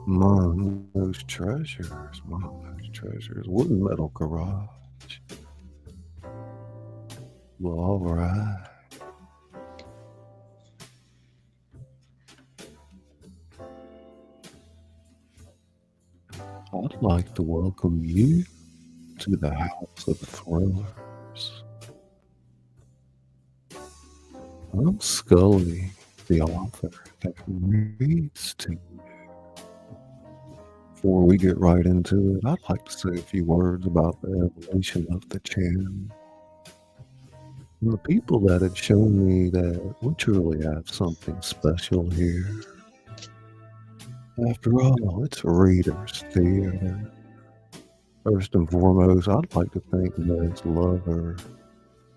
Mom, those treasures. Mom, those treasures. Wooden metal garage. Well, all right. I'd like to welcome you to the House of Thrillers. I'm Scully, the author that reads to you. Before we get right into it, I'd like to say a few words about the evolution of the channel. And the people that had shown me that we truly have something special here. After all, it's Reader's Theater. First and foremost, I'd like to thank Liz Lover,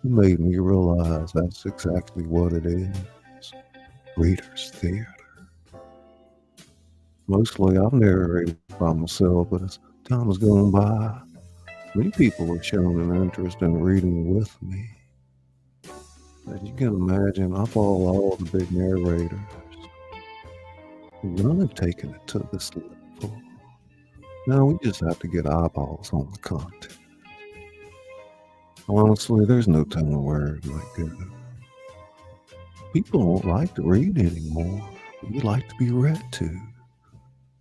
who made me realize that's exactly what it is. Reader's Theater. Mostly I've narrated by myself, but as time has gone by, many people have shown an interest in reading with me. As you can imagine, I follow all the big narrators. None have taken it to this level. Now we just have to get eyeballs on the content. Honestly, there's no telling where it might go. People don't like to read anymore. We like to be read to.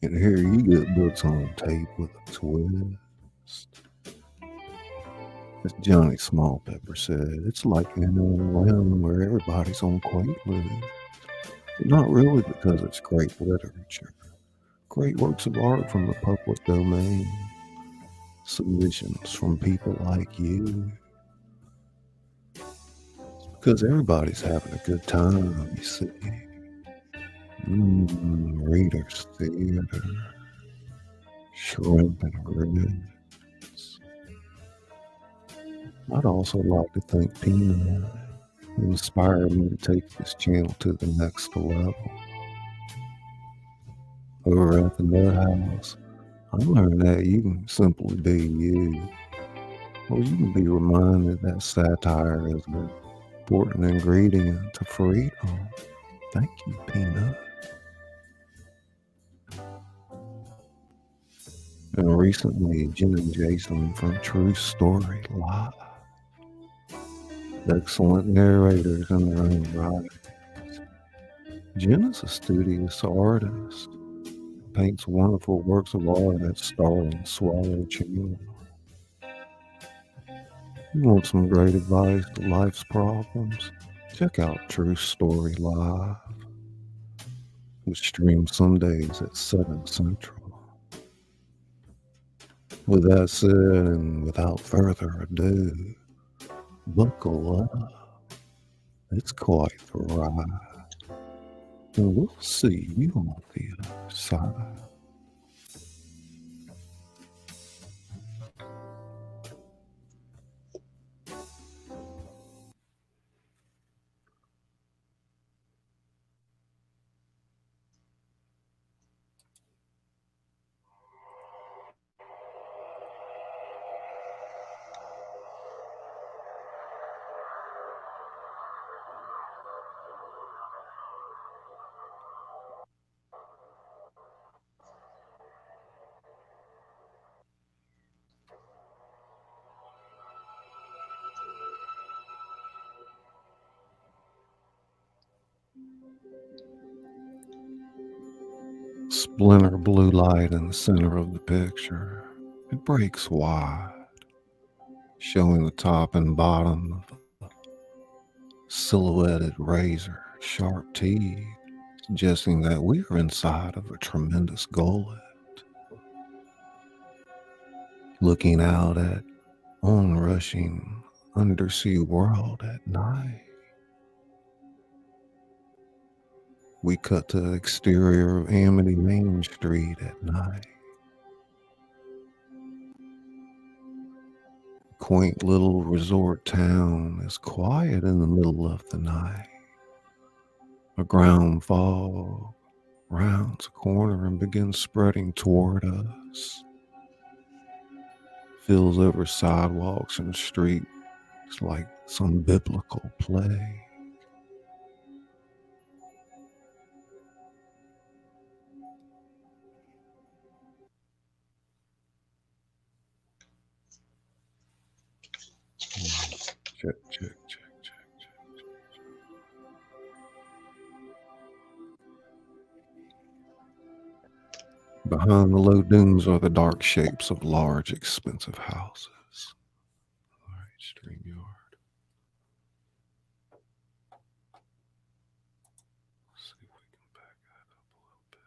And here you get books on tape with a twist. As Johnny Smallpepper said, it's like in a realm where everybody's on Quint with it. But not really, because it's great literature. Great works of art from the public domain. Submissions from people like you. It's because everybody's having a good time, you see. Reader's Theater. Shrimp and ribs. I'd also like to thank Peanut, who inspired me to take this channel to the next level. Over at the Nut House, I learned that you can simply be you, or you can be reminded that satire is an important ingredient to freedom. Thank you, Peanut. And recently, Jen and Jason from True Story Live. Excellent narrators in their own right. Jen is a studious artist, paints wonderful works of art at Starling Swallow Channel. You want some great advice to life's problems? Check out True Story Live, which streams some days at 7 Central. With that said, and without further ado, buckle up. It's quite the ride. And we'll see you on the other side. Splinter blue light in the center of the picture. It breaks wide, showing the top and bottom of a silhouetted razor, sharp teeth, suggesting that we are inside of a tremendous gullet, looking out at onrushing undersea world at night. We cut to the exterior of Amity Main Street at night. Quaint little resort town is quiet in the middle of the night. A ground fog rounds a corner and begins spreading toward us. Fills over sidewalks and streets like some biblical play. Check, check, check, check. Behind the low dunes are the dark shapes of large, expensive houses. All right, StreamYard. Let's see if we can back that up a little bit.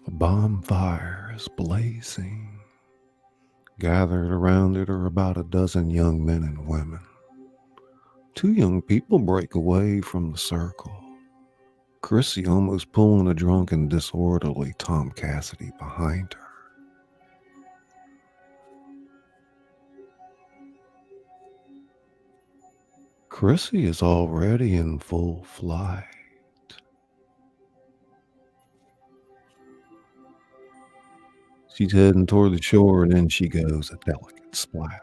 A bonfire is blazing. Gathered around it are about a dozen young men and women. Two young people break away from the circle. Chrissy almost pulling a drunken, disorderly Tom Cassidy behind her. Chrissy is already in full flight. She's heading toward the shore, and then she goes a delicate splash.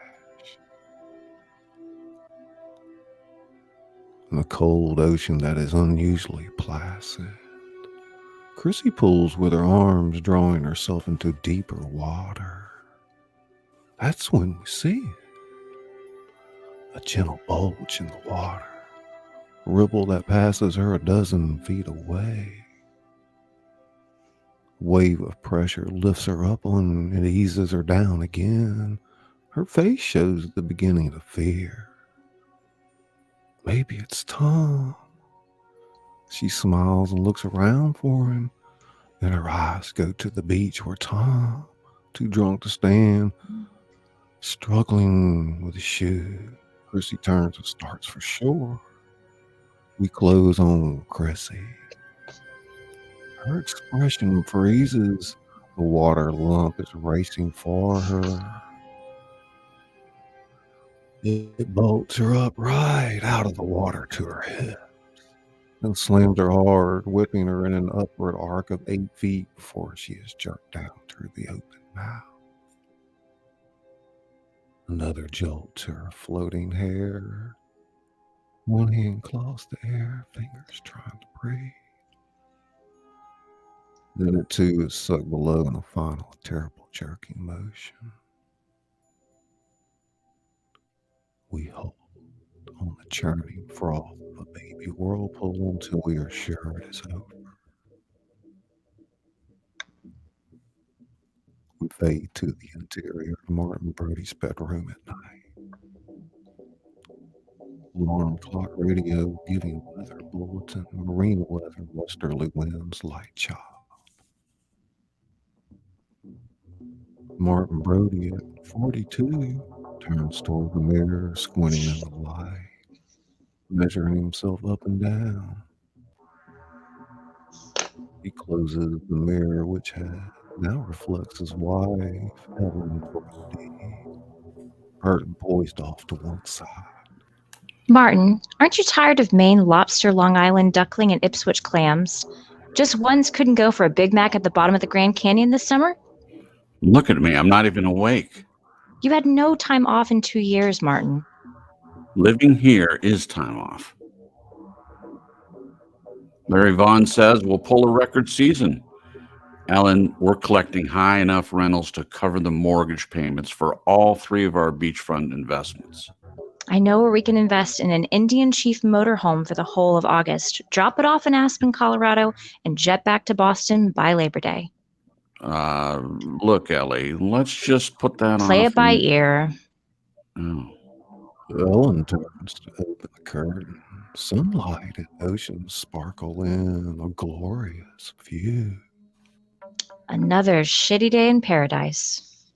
In a cold ocean that is unusually placid. Chrissy pulls with her arms, drawing herself into deeper water. That's when we see it. A gentle bulge in the water. A ripple that passes her a dozen feet away. A wave of pressure lifts her up and eases her down again. Her face shows the beginning of fear. Maybe it's Tom. She smiles and looks around for him. Then her eyes go to the beach where Tom, too drunk to stand, struggling with his shoe. Chrissy turns and starts for shore. We close on Chrissy. Her expression freezes. The water lump is racing for her. It bolts her up right out of the water to her hips and slams her hard, whipping her in an upward arc of 8 feet before she is jerked down through the open mouth. Another jolt to her floating hair. One hand claws the air, fingers trying to breathe. Then it too is sucked below in a final terrible jerking motion. We hold on the churning froth of a baby whirlpool until we are sure it is over. We fade to the interior of Martin Brody's bedroom at night. Alarm clock radio giving weather bulletin, marine weather, westerly winds, light chop. Martin Brody at 42 turns toward the mirror, squinting in the light, measuring himself up and down. He closes the mirror, which now reflects his wife, Ellen Brody, hurt and poised off to one side. Martin, aren't you tired of Maine lobster, Long Island duckling, and Ipswich clams? Just ones couldn't go for a Big Mac at the bottom of the Grand Canyon this summer? Look at me. I'm not even awake. You had no time off in 2 years, Martin. Living here is time off. Larry Vaughn says we'll pull a record season. Ellen, we're collecting high enough rentals to cover the mortgage payments for all 3 of our beachfront investments. I know where we can invest in an Indian Chief motorhome for the whole of August, drop it off in Aspen, Colorado, and jet back to Boston by Labor Day. Look, Ellie, let's just put that on. Play it by ear. Oh. Ellen turns to open the curtain. Sunlight and ocean sparkle in a glorious view. Another shitty day in paradise.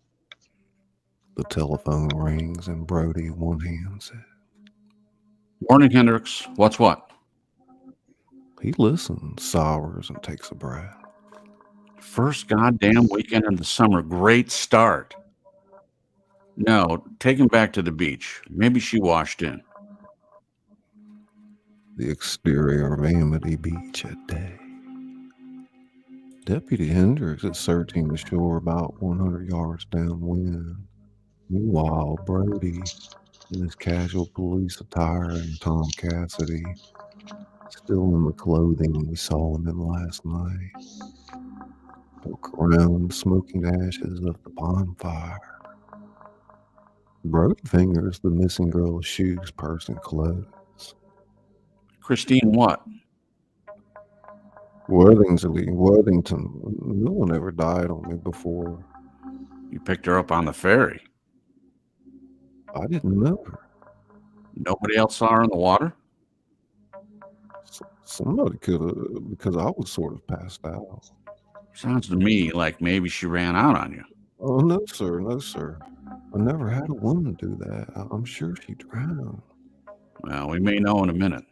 The telephone rings and Brody one-hands it. Morning, Hendricks. What's what? He listens, sours, and takes a breath. First goddamn weekend of the summer. Great start. No, take him back to the beach. Maybe she washed in. The exterior of Amity Beach at day. Deputy Hendricks is searching the shore about 100 yards downwind. Meanwhile, Brody, in his casual police attire, and Tom Cassidy, still in the clothing we saw him in last night, look around the smoking ashes of the bonfire. Brody fingers the missing girl's shoes, purse, and clothes. Christine what? Worthington. No one ever died on me before. You picked her up on the ferry. I didn't know her. Nobody else saw her in the water? Somebody could have, because I was sort of passed out. Sounds to me like maybe she ran out on you. Oh, no, sir. No, sir. I never had a woman do that. I'm sure she drowned. Well, we may know in a minute.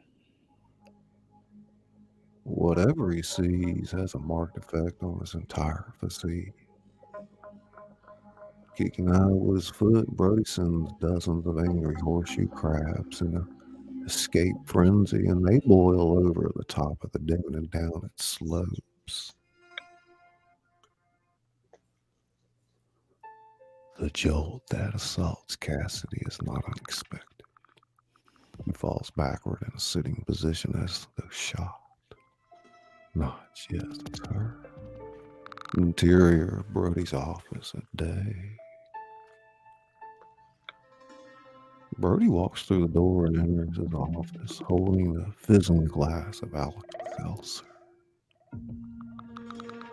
Whatever he sees has a marked effect on his entire physique. Kicking out with his foot, Brody sends dozens of angry horseshoe crabs in an escape frenzy, and they boil over the top of the dune and down its slopes. The jolt that assaults Cassidy is not unexpected. He falls backward in a sitting position as though shot. Not just her. Interior of Brody's office at day. Brody walks through the door and enters his office, holding a fizzing glass of Alka-Seltzer.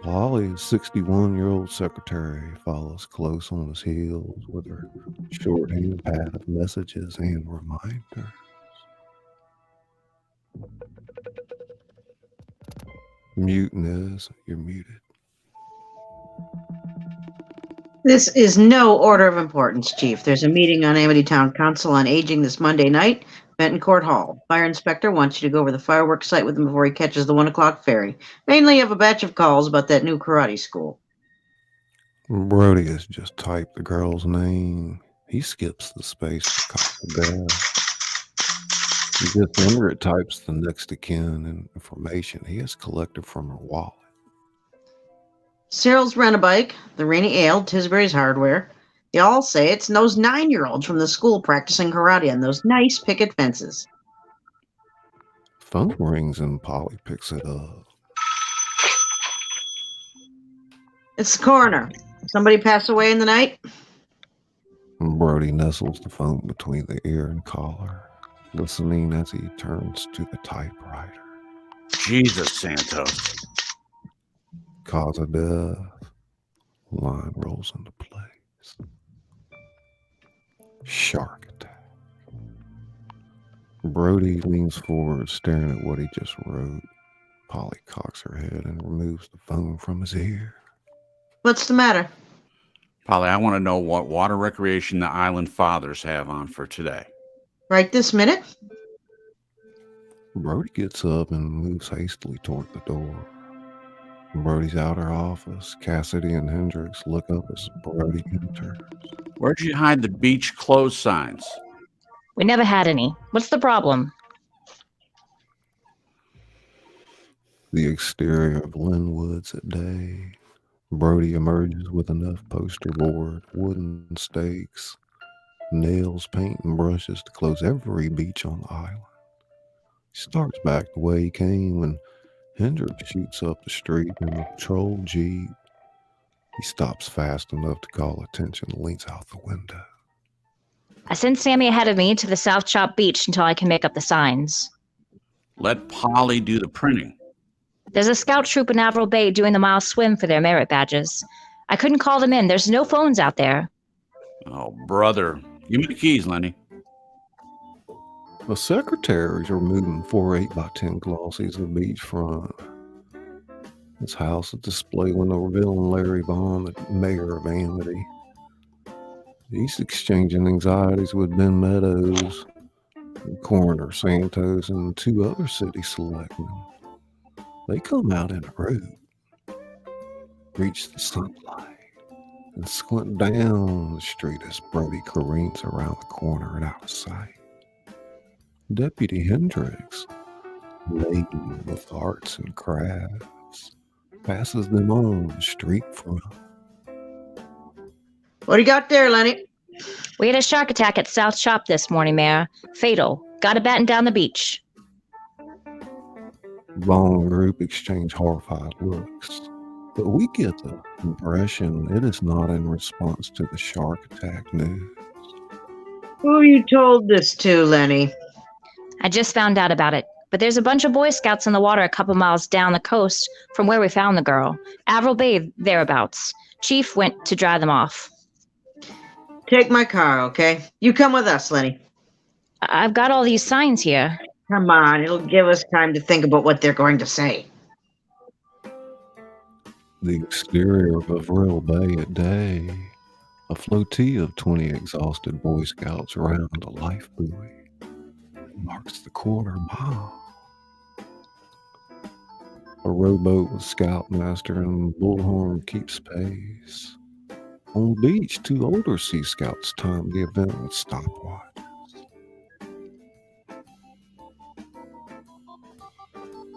Polly's 61-year-old secretary follows close on his heels with her shorthand pad of messages and reminders. Mute, Nez. You're muted. This is no order of importance, Chief. There's a meeting on Amity Town Council on Aging this Monday night, Benton Court Hall. Fire inspector wants you to go over the fireworks site with him before he catches the 1 o'clock ferry. Mainly have a batch of calls about that new karate school. Brody has just typed the girl's name. He skips the space to call the bell. He just under it types the next of kin and information he has collected from her wallet. Cyril's rent-a-bike, the Rainy Ale, Tisbury's Hardware. They all say it's those 9-year-olds from the school practicing karate on those nice picket fences. Phone rings and Polly picks it up. It's the coroner. Somebody pass away in the night? Brody nestles the phone between the ear and collar, listening as he turns to the typewriter. Jesus, Santos. Cause of death. Line rolls into place. Shark attack. Brody leans forward, staring at what he just wrote. Polly cocks her head and removes the phone from his ear. What's the matter? Polly, I want to know what water recreation the Island Fathers have on for today. Right this minute? Brody gets up and moves hastily toward the door. Brody's outer office. Cassidy and Hendricks look up as Brody enters. Where'd you hide the beach closed signs? We never had any. What's the problem? The exterior of Linwood's at day. Brody emerges with enough poster board, wooden stakes, nails, paint, and brushes to close every beach on the island. He starts back the way he came when Hendricks shoots up the street in a patrol jeep. He stops fast enough to call attention and leans out the window. I sent Sammy ahead of me to the South Chop Beach until I can make up the signs. Let Polly do the printing. There's a scout troop in Avril Bay doing the mile swim for their merit badges. I couldn't call them in. There's no phones out there. Oh, brother. Give me the keys, Lenny. The secretaries are moving 4 8x10 glossies of beachfront. His house is displayed when they're revealing Larry Vaughn, the mayor of Amity. He's exchanging anxieties with Ben Meadows, the coroner Santos, and 2 other city selectmen. They come out in a group, reach the sunlight, and squint down the street as Brody careens around the corner and out of sight. Deputy Hendricks, laden with arts and crafts, passes them on the street front. What do you got there, Lenny? We had a shark attack at South Shop this morning, Mayor. Fatal. Got to batten down the beach. The Vaughn group exchange horrified looks, but we get the impression it is not in response to the shark attack news. Who you told this to, Lenny? I just found out about it, but there's a bunch of Boy Scouts in the water a couple miles down the coast from where we found the girl. Avril Bay, thereabouts. Chief went to dry them off. Take my car, okay? You come with us, Lenny. I've got all these signs here. Come on, it'll give us time to think about what they're going to say. The exterior of Avril Bay at day. A flotilla of 20 exhausted Boy Scouts around a life buoy. It marks the quarter mile. A rowboat with Scoutmaster and Bullhorn keeps pace. On the beach, 2 older Sea Scouts time the event with stopwatches.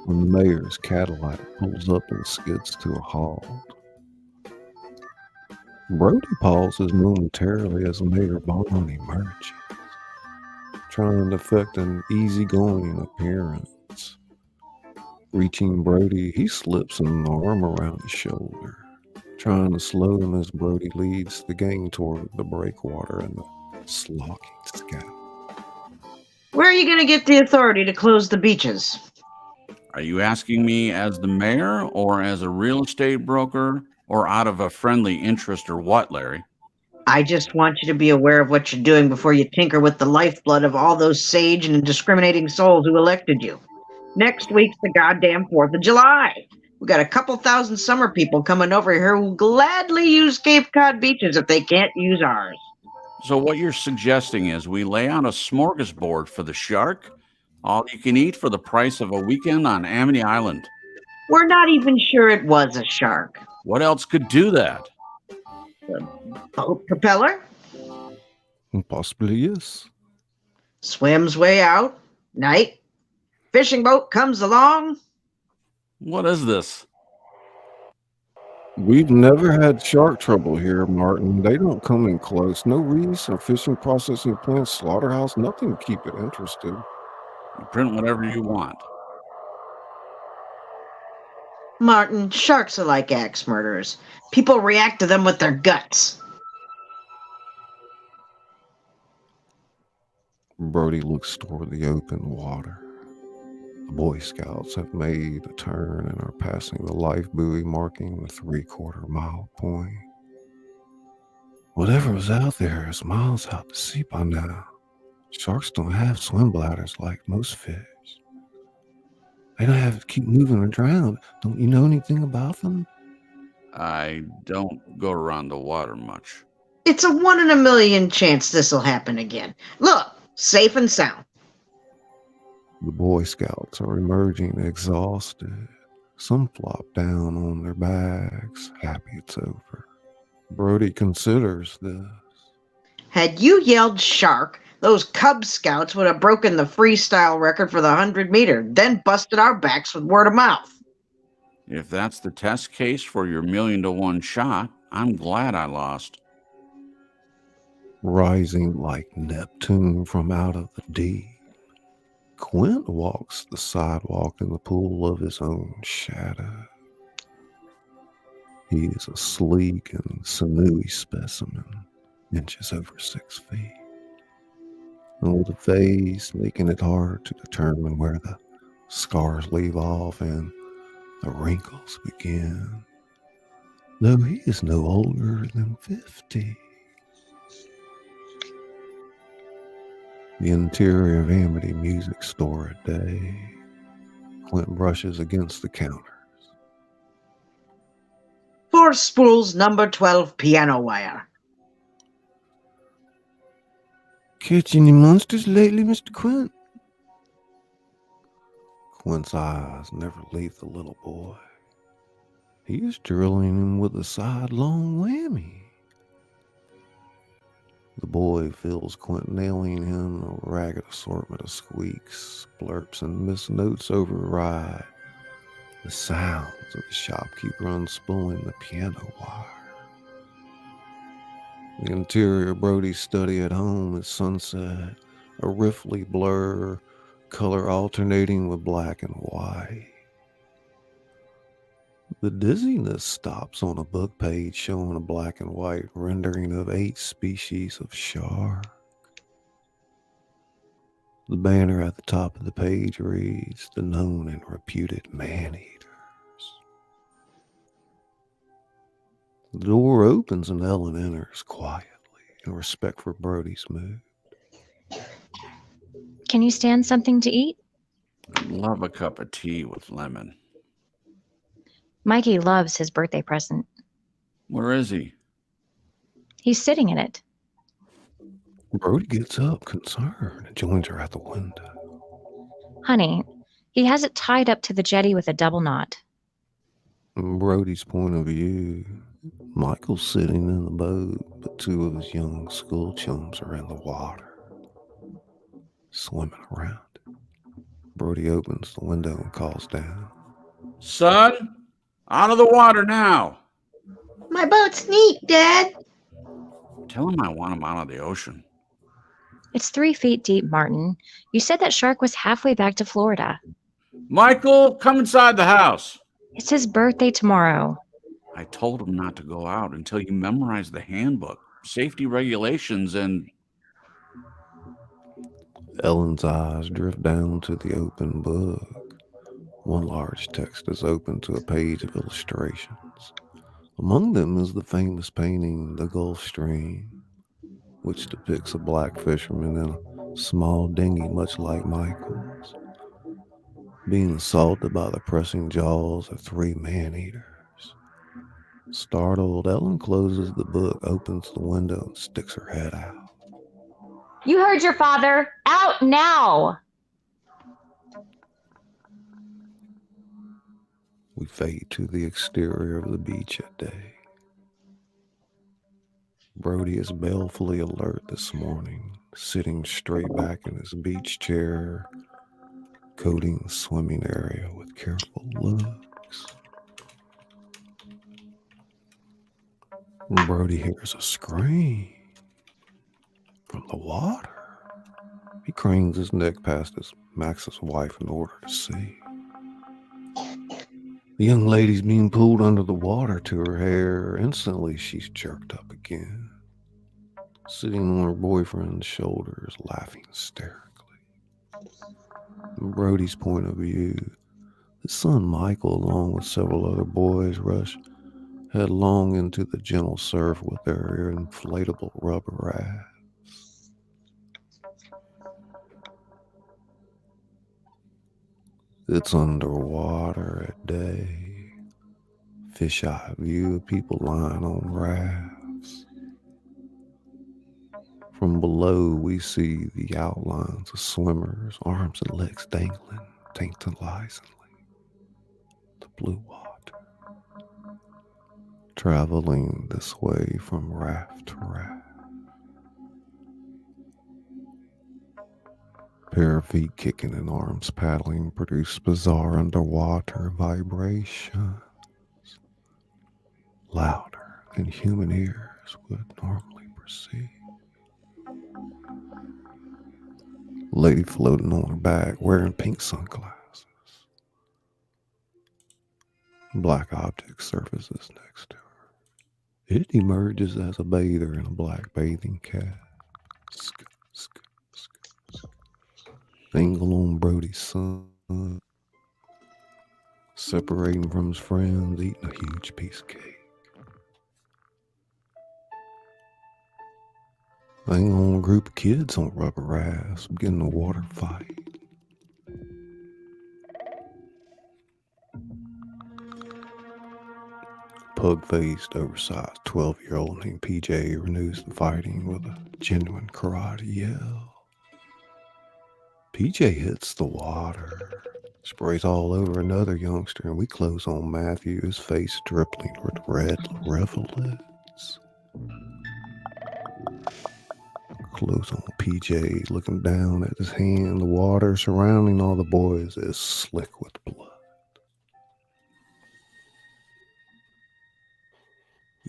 When the mayor's Cadillac pulls up and skids to a halt, Brody pauses momentarily as Mayor Bon emerges, trying to affect an easygoing appearance. Reaching Brody, he slips an arm around his shoulder, trying to slow him as Brody leads the gang toward the breakwater and the slocking Scout. Where are you going to get the authority to close the beaches? Are you asking me as the mayor or as a real estate broker or out of a friendly interest or what, Larry? I just want you to be aware of what you're doing before you tinker with the lifeblood of all those sage and discriminating souls who elected you. Next week's the goddamn 4th of July. We got a couple thousand summer people coming over here who gladly use Cape Cod beaches if they can't use ours. So what you're suggesting is we lay out a smorgasbord for the shark? All you can eat for the price of a weekend on Amity Island. We're not even sure it was a shark. What else could do that? Boat propeller? Possibly yes. Swims way out. Night. Fishing boat comes along. What is this? We've never had shark trouble here, Martin. They don't come in close. No reefs or fishing processing plants, slaughterhouse, nothing to keep it interested. You print whatever you want. Martin, sharks are like axe murderers. People react to them with their guts. Brody looks toward the open water. The Boy Scouts have made a turn and are passing the life buoy, marking the 3/4 mile point. Whatever was out there is miles out to sea by now. Sharks don't have swim bladders like most fish. They don't have to keep moving or drown. Don't you know anything about them? I don't go around the water much. It's a 1 in a million chance this'll happen again. Look, safe and sound. The Boy Scouts are emerging exhausted. Some flop down on their bags, happy it's over. Brody considers this. Had you yelled shark, those Cub Scouts would have broken the freestyle record for the 100-meter, then busted our backs with word of mouth. If that's the test case for your 1,000,000-to-1 shot, I'm glad I lost. Rising like Neptune from out of the deep, Quint walks the sidewalk in the pool of his own shadow. He is a sleek and sinewy specimen, inches over 6 feet. And with a face making it hard to determine where the scars leave off and the wrinkles begin, though he is no older than 50. The interior of Amity Music Store at day. Quint brushes against the counters. 4 spools, number 12 piano wire. Catch any monsters lately, Mr. Quint? Quint's eyes never leave the little boy. He is drilling him with a sidelong whammy. The boy feels Quint nailing him a ragged assortment of squeaks, splurps, and misnotes override The sounds of the shopkeeper unspooling the piano wire. The interior of Brody's study at home is sunset, a riffly blur, color alternating with black and white. The dizziness stops on a book page showing a black and white rendering of 8 species of shark. The banner at the top of the page reads, "The known and reputed man-eaters." The door opens and Ellen enters quietly in respect for Brody's mood. Can you stand something to eat? I'd love a cup of tea with lemon. Mikey loves his birthday present. Where is he? He's sitting in it. Brody gets up, concerned, and joins her at the window. Honey, he has it tied up to the jetty with a double knot. From Brody's point of view, Michael's sitting in the boat, but 2 of his young school chums are in the water, swimming around it. Brody opens the window and calls down, "Son, out of the water now." My boat's neat, Dad. Tell him I want him out of the ocean. It's 3 feet deep, Martin. You said that shark was halfway back to Florida. Michael, come inside the house. It's his birthday tomorrow. I told him not to go out until you memorize the handbook, safety regulations, and... Ellen's eyes drift down to the open book. One large text is open to a page of illustrations. Among them is the famous painting, The Gulf Stream, which depicts a black fisherman in a small dinghy much like Michael's, being assaulted by the pressing jaws of 3 man-eaters. Startled, Ellen closes the book, opens the window, and sticks her head out. You heard your father. Out now! We fade to the exterior of the beach at day. Brody is balefully alert this morning, sitting straight back in his beach chair, coating the swimming area with careful looks. Brody hears a scream from the water. He cranes his neck past Max's wife in order to see. The young lady's being pulled under the water to her hair. Instantly, she's jerked up again, sitting on her boyfriend's shoulders, laughing hysterically. From Brody's point of view, his son Michael, along with several other boys, rush headlong into the gentle surf with their inflatable rubber rafts. It's underwater at day. Fish-eye view of people lying on rafts. From below, we see the outlines of swimmers, arms and legs dangling tantalizingly. The blue water. Traveling this way from raft to raft. Pair of feet kicking and arms paddling produce bizarre underwater vibrations, louder than human ears would normally perceive. Lady floating on her back wearing pink sunglasses. Black object surfaces next to her. It emerges as a bather in a black bathing cap. Angle on Brody's son, separating from his friends, eating a huge piece of cake. Angle on a group of kids on rubber rafts, beginning a water fight. Pug-faced, oversized 12-year-old named PJ renews the fighting with a genuine karate yell. PJ hits the water, sprays all over another youngster, and we close on Matthew, his face dripping with red rivulets. Close on PJ, looking down at his hand. The water surrounding all the boys is slick with blood.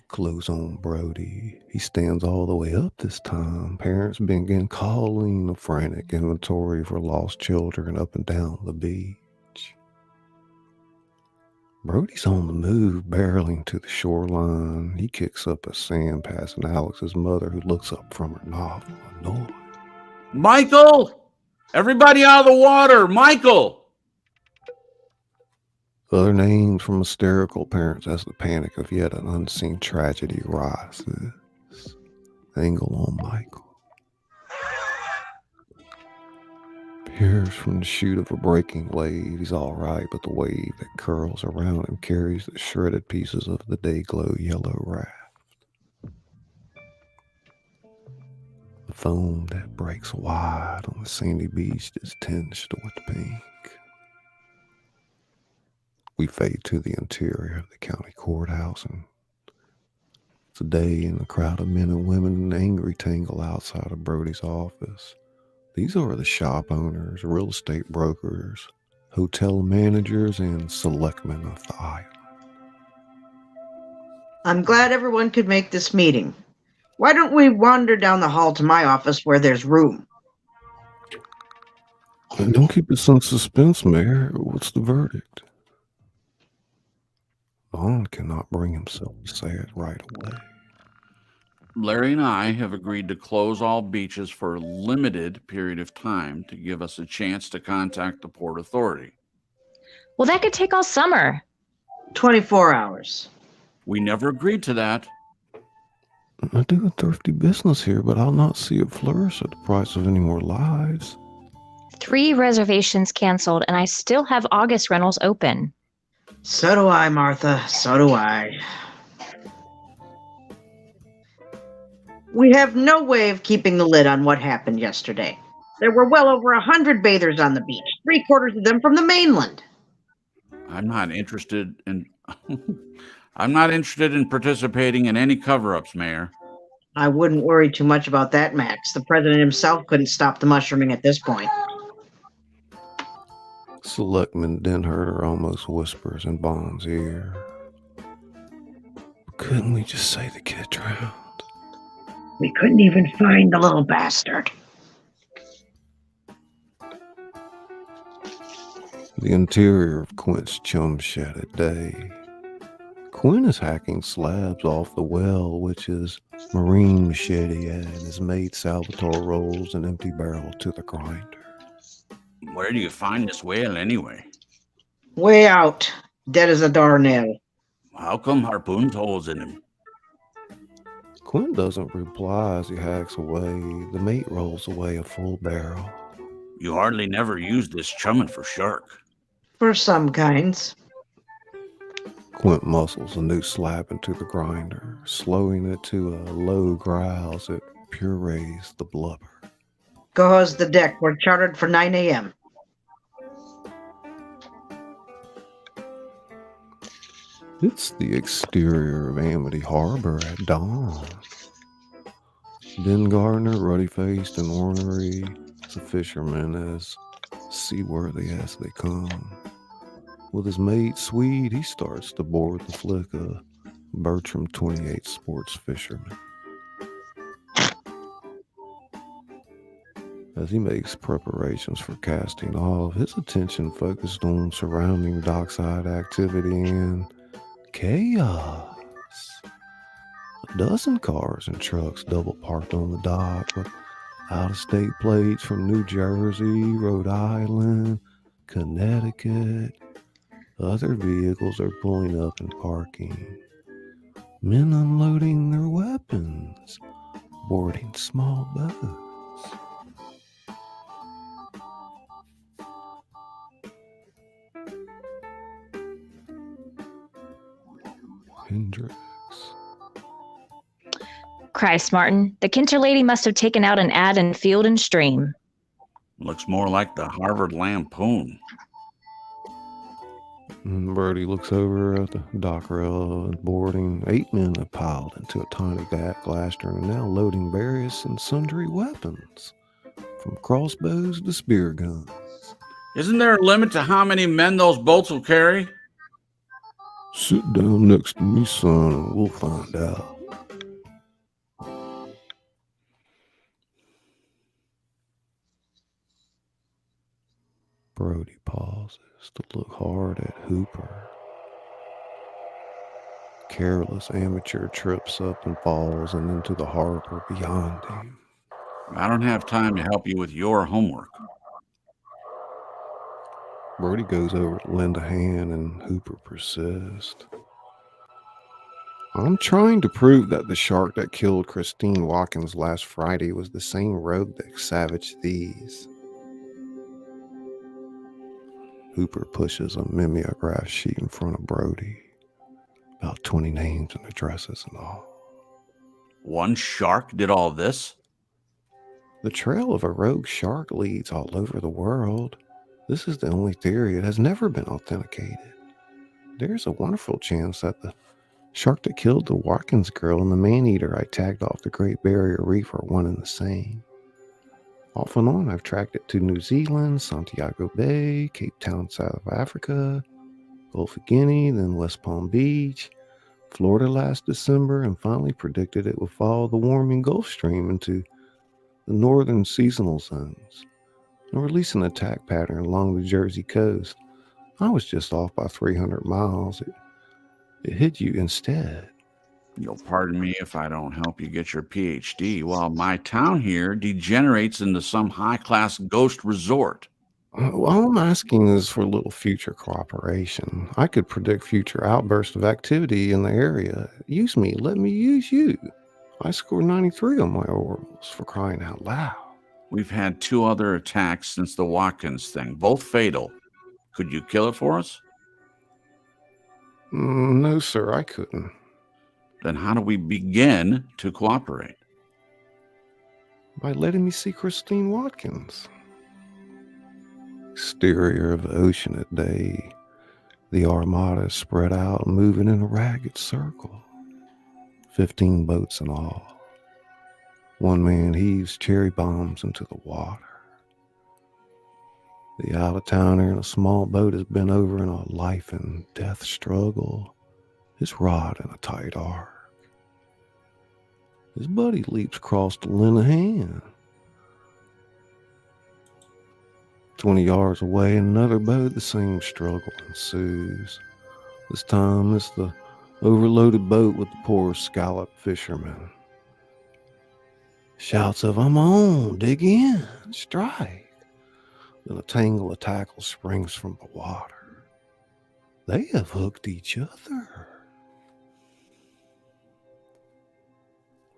close on Brody. He stands all the way up this time. Parents begin calling a frantic inventory for lost children up and down the beach. Brody's on the move, barreling to the shoreline. He kicks up a sand passing Alex's mother, who looks up from her novel, annoyed. Michael! Everybody out of the water! Michael! Other names from hysterical parents as the panic of yet an unseen tragedy rises. Angle on Michael. Peers from the chute of a breaking wave. He's all right, but the wave that curls around him carries the shredded pieces of the day-glow yellow raft. The foam that breaks wide on the sandy beach is tinged with pink. We fade to the interior of the county courthouse, and today in a crowd of men and women in an angry tangle outside of Brody's office. These are the shop owners, real estate brokers, hotel managers, and selectmen of the island. I'm glad everyone could make this meeting. Why don't we wander down the hall to my office where there's room? And don't keep us in suspense, Mayor. What's the verdict? Bon cannot bring himself to say it right away. Larry and I have agreed to close all beaches for a limited period of time to give us a chance to contact the Port Authority. Well, that could take all summer. 24 hours. We never agreed to that. I do a thrifty business here, but I'll not see it flourish at the price of any more lives. 3 reservations canceled, and I still have August rentals open. So do I, Martha. So do I. We have no way of keeping the lid on what happened yesterday. There were well over 100 bathers on the beach, 3/4 of them from the mainland. I'm not interested in participating in any cover-ups, Mayor. I wouldn't worry too much about that, Max. The president himself couldn't stop the mushrooming at this point. Selectman then heard her almost whispers in Bon's ear. Couldn't we just say the kid drowned? We couldn't even find the little bastard. The interior of Quint's chum shed at day. Quint is hacking slabs off the well, which his marine machete and his mate Salvatore rolls an empty barrel to the grinder. Where do you find this whale anyway? Way out. Dead as a doornail. How come harpoons holes in him? Quint doesn't reply as he hacks away. The mate rolls away a full barrel. You hardly never use this chumming for shark. For some kinds. Quint muscles a new slab into the grinder, slowing it to a low growl as it purees the blubber. Go hose the deck. We're chartered for 9 a.m. It's the exterior of Amity Harbor at dawn. Ben Gardner, ruddy-faced and ornery, is a fisherman as seaworthy as they come. With his mate, Swede, he starts to board the flick of Bertram 28 sports fisherman. As he makes preparations for casting off, his attention focused on surrounding dockside activity and chaos. A dozen cars and trucks double parked on the dock with out-of-state plates from New Jersey, Rhode Island, Connecticut. Other vehicles are pulling up and parking. Men unloading their weapons, boarding small boats. Hendrix. Christ, Martin. The Kinter lady must have taken out an ad in Field and Stream. Looks more like the Harvard Lampoon. Brody looks over at the dock rail and boarding. 8 men have piled into a tiny glaster and are now loading various and sundry weapons, from crossbows to spear guns. Isn't there a limit to how many men those boats will carry? Sit down next to me, son, and we'll find out. Brody pauses to look hard at Hooper. Careless amateur trips up and falls and into the harbor beyond him. I don't have time to help you with your homework. Brody goes over to lend a hand and Hooper persists. I'm trying to prove that the shark that killed Christine Watkins last Friday was the same rogue that savaged these. Hooper pushes a mimeograph sheet in front of Brody. About 20 names and addresses and all. One shark did all this? The trail of a rogue shark leads all over the world. This is the only theory. It has never been authenticated. There's a wonderful chance that the shark that killed the Watkins girl and the man-eater I tagged off the Great Barrier Reef are one and the same. Off and on, I've tracked it to New Zealand, Santiago Bay, Cape Town, South Africa, Gulf of Guinea, then West Palm Beach, Florida last December, and finally predicted it would follow the warming Gulf Stream into the northern seasonal zones and release an attack pattern along the Jersey coast. I was just off by 300 miles. It hit you instead. You'll pardon me if I don't help you get your PhD while my town here degenerates into some high-class ghost resort. All I'm asking is for a little future cooperation. I could predict future outbursts of activity in the area. Use me. Let me use you. I scored 93 on my orals, for crying out loud. We've had 2 other attacks since the Watkins thing, both fatal. Could you kill it for us? No, sir, I couldn't. Then how do we begin to cooperate? By letting me see Christine Watkins. Exterior of the ocean at day, the armada is spread out, moving in a ragged circle. 15 boats in all. One man heaves cherry bombs into the water. The out-of-towner in a small boat has been over in a life and death struggle, his rod in a tight arc. His buddy leaps across to lend a hand. 20 yards away in another boat, the same struggle ensues. This time it's the overloaded boat with the poor scallop fisherman. Shouts of, "I'm on, dig in, strike." Then a tangle of tackle springs from the water. They have hooked each other.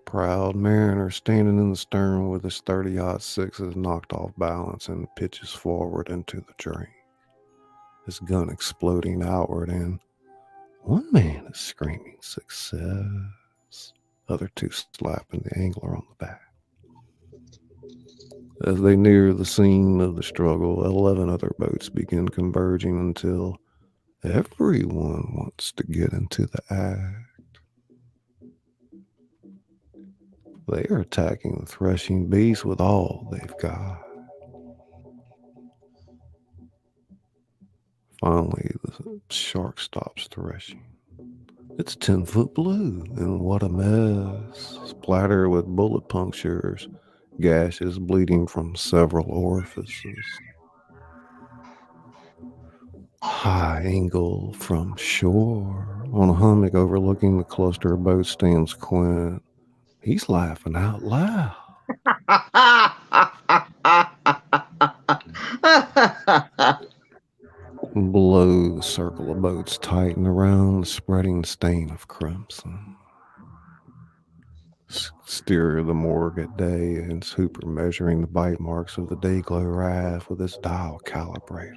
Proud mariner standing in the stern with his 30-06 is knocked off balance and pitches forward into the drink. His gun exploding outward, and one man is screaming success. Other 2 slapping the angler on the back. As they near the scene of the struggle, 11 other boats begin converging until everyone wants to get into the act. They are attacking the threshing beast with all they've got. Finally, the shark stops threshing. It's 10-foot blue, and what a mess. Splattered with bullet punctures, gashes bleeding from several orifices. High angle from shore. On a hummock overlooking the cluster of boats stands Quint. He's laughing out loud. Below, the circle of boats tighten around the spreading stain of crimson. Exterior of the morgue at day, and Hooper measuring the bite marks of the day-glow raft with his dial calibrators.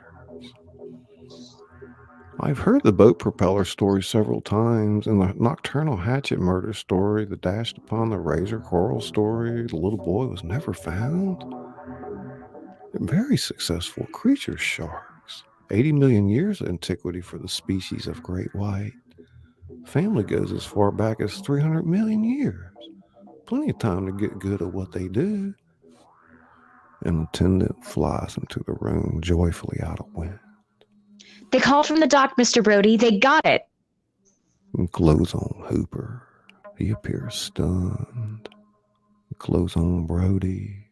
I've heard the boat propeller story several times, and the nocturnal hatchet murder story, the dashed upon the razor coral story, the little boy was never found. They're very successful creatures, sharks. 80 million years of antiquity for the species of great white. Family goes as far back as 300 million years. Plenty of time to get good at what they do. An attendant flies into the room, joyfully out of wind. They called from the dock, Mr. Brody. They got it. And close on Hooper. He appears stunned. Close on Brody.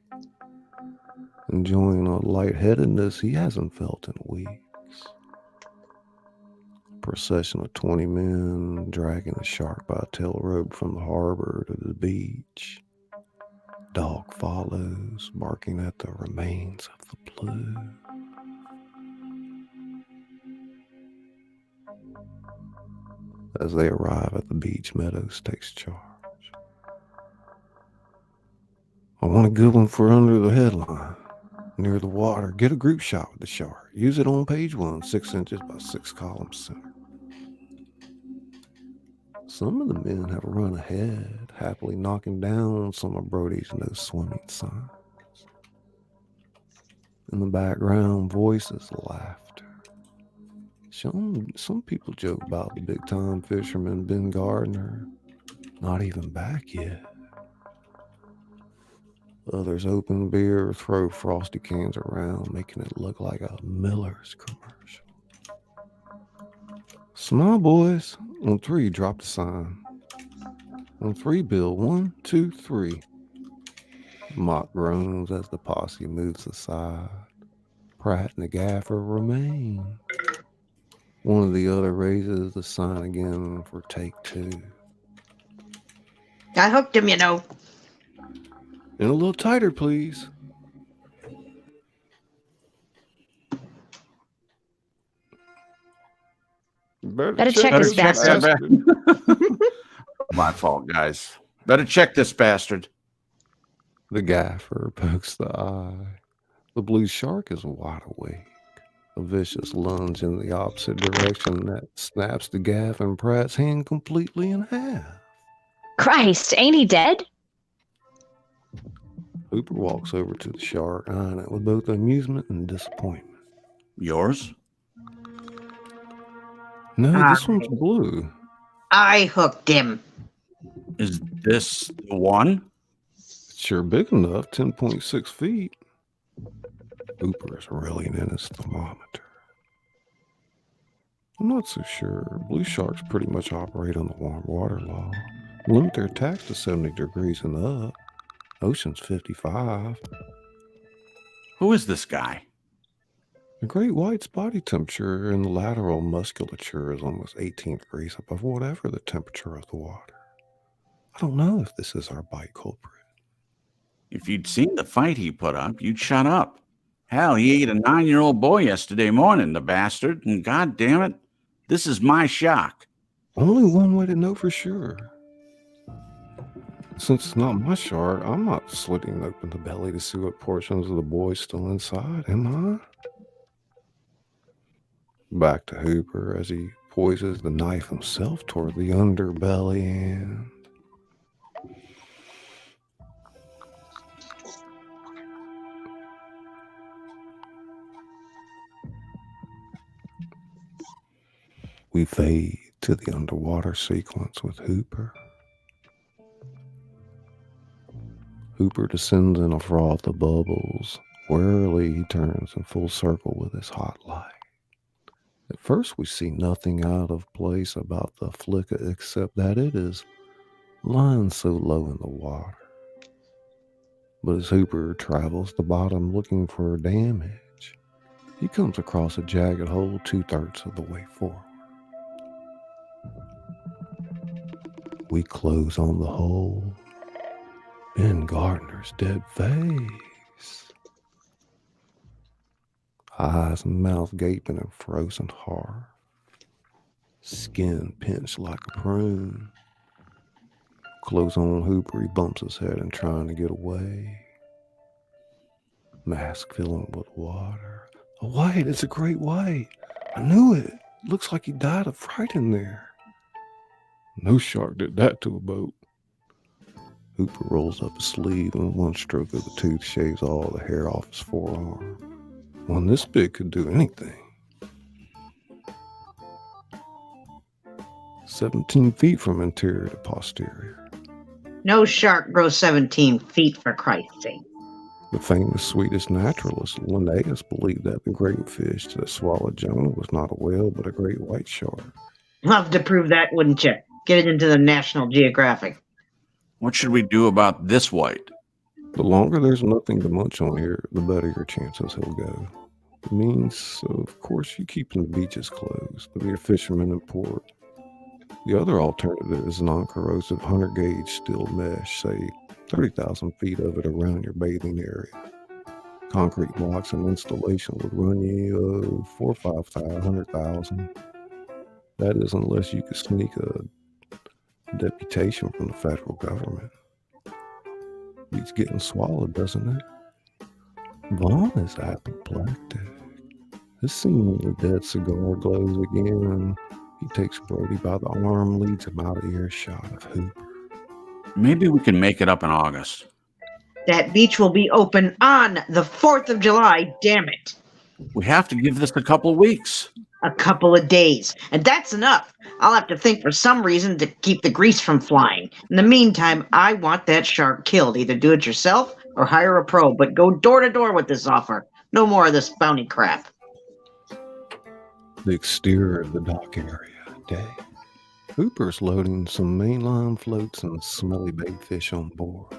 Enjoying a lightheadedness he hasn't felt in weeks. Procession of 20 men dragging a shark by a tail rope from the harbor to the beach. Dog follows, barking at the remains of the blue. As they arrive at the beach, Meadows takes charge. I want a good one for under the headline. Near the water, get a group shot with the shark. Use it on page 1, 6 inches by 6 columns center. Some of the men have run ahead, happily knocking down some of Brody's no swimming signs. In the background, voices, laughter. Some people joke about the big-time fisherman Ben Gardner, not even back yet. Others open beer, throw frosty cans around, making it look like a Miller's commercial. Smile, boys. On 3, drop the sign. On 3, Bill. 1, 2, 3. Mock groans as the posse moves aside. Pratt and the gaffer remain. One of the other raises the sign again for take 2. I hooked him, you know. And a little tighter, please. Better check this bastard. My fault, guys. Better check this bastard. The gaffer pokes the eye. The blue shark is wide awake. A vicious lunge in the opposite direction that snaps the gaff and Pratt's hand completely in half. Christ, ain't he dead? Hooper walks over to the shark, eyeing it with both amusement and disappointment. Yours? No, this one's blue. I hooked him. Is this the one? It's sure big enough, 10.6 feet. Hooper is reeling in his thermometer. I'm not so sure. Blue sharks pretty much operate on the warm water law. Limit their attacks to 70 degrees and up. Ocean's 55. Who is this guy? The great white's body temperature in the lateral musculature is almost 18 degrees above whatever the temperature of the water. I don't know if this is our bite culprit. If you'd seen the fight he put up, you'd shut up. Hell, he ate a 9-year-old boy yesterday morning, the bastard, and god damn it, this is my shock. Only one way to know for sure. Since it's not my shark, I'm not slitting open the belly to see what portions of the boy's still inside, am I? Back to Hooper as he poises the knife himself toward the underbelly and... We fade to the underwater sequence with Hooper. Hooper descends in a froth of bubbles. Warily he turns in full circle with his hot light. At first we see nothing out of place about the flicker except that it is lying so low in the water. But as Hooper travels the bottom looking for damage, he comes across a jagged hole 2/3 of the way forward. We close on the hole. Ben Gardner's dead face. Eyes and mouth gaping in frozen horror. Skin pinched like a prune. Close on Hooper, he bumps his head and trying to get away. Mask filling with water. A white, it's a great white. I knew it. Looks like he died of fright in there. No shark did that to a boat. Hooper rolls up his sleeve and one stroke of the tooth shaves all the hair off his forearm. One this big could do anything. 17 feet from interior to posterior. No shark grows 17 feet, for Christ's sake. The famous Swedish naturalist Linnaeus believed that the great fish that swallowed Jonah was not a whale but a great white shark. Love to prove that, wouldn't you? Get it into the National Geographic. What should we do about this white? The longer there's nothing to munch on here, the better your chances he'll go. It means, of course, you keeping the beaches closed, but you're fishermen in port. The other alternative is non-corrosive 100-gauge steel mesh, say 30,000 feet of it around your bathing area. Concrete blocks and installation would run you 4 or 500,000. That is, unless you could sneak a deputation from the federal government. He's getting swallowed, doesn't it? Vaughn is apoplectic. His seemingly dead cigar glows again. He takes Brody by the arm, leads him out of earshot of Hooper. Maybe we can make it up in August. That beach will be open on the 4th of July, damn it. We have to give this a couple of weeks. A couple of days. And that's enough. I'll have to think for some reason to keep the grease from flying. In the meantime, I want that shark killed. Either do it yourself or hire a pro, but go door to door with this offer. No more of this bounty crap. The exterior of the dock area. Day. Hooper's loading some mainline floats and smelly bait fish on board.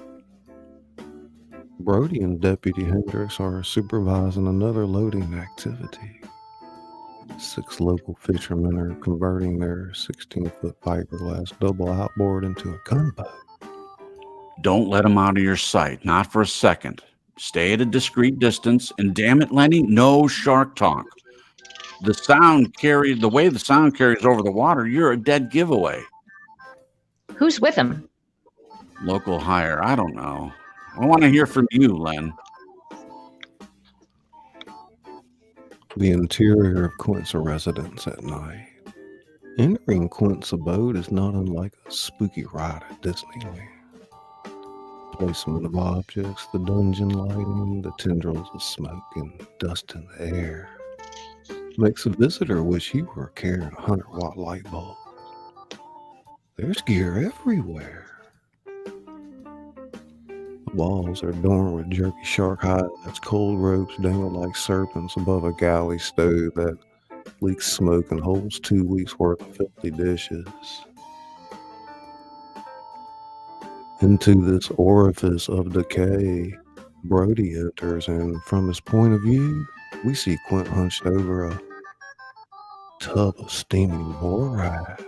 Brody and Deputy Hendricks are supervising another loading activity. 6 local fishermen are converting their 16-foot fiberglass double outboard into a gunboat. Don't let them out of your sight, not for a second. Stay at a discreet distance, and damn it, Lenny, no shark talk. The way the sound carries over the water, you're a dead giveaway. Who's with him? Local hire, I don't know. I want to hear from you, Len. The interior of Quint's residence at night. Entering Quint's abode is not unlike a spooky ride at Disneyland. Placement of objects, the dungeon lighting, the tendrils of smoke and dust in the air makes a visitor wish he were carrying a 100-watt light bulb. There's gear everywhere. The walls are adorned with jerky shark hides, cold ropes dangle like serpents above a galley stove that leaks smoke and holds 2 weeks' worth of filthy dishes. Into this orifice of decay, Brody enters, and from his point of view, we see Quint hunched over a tub of steaming borax.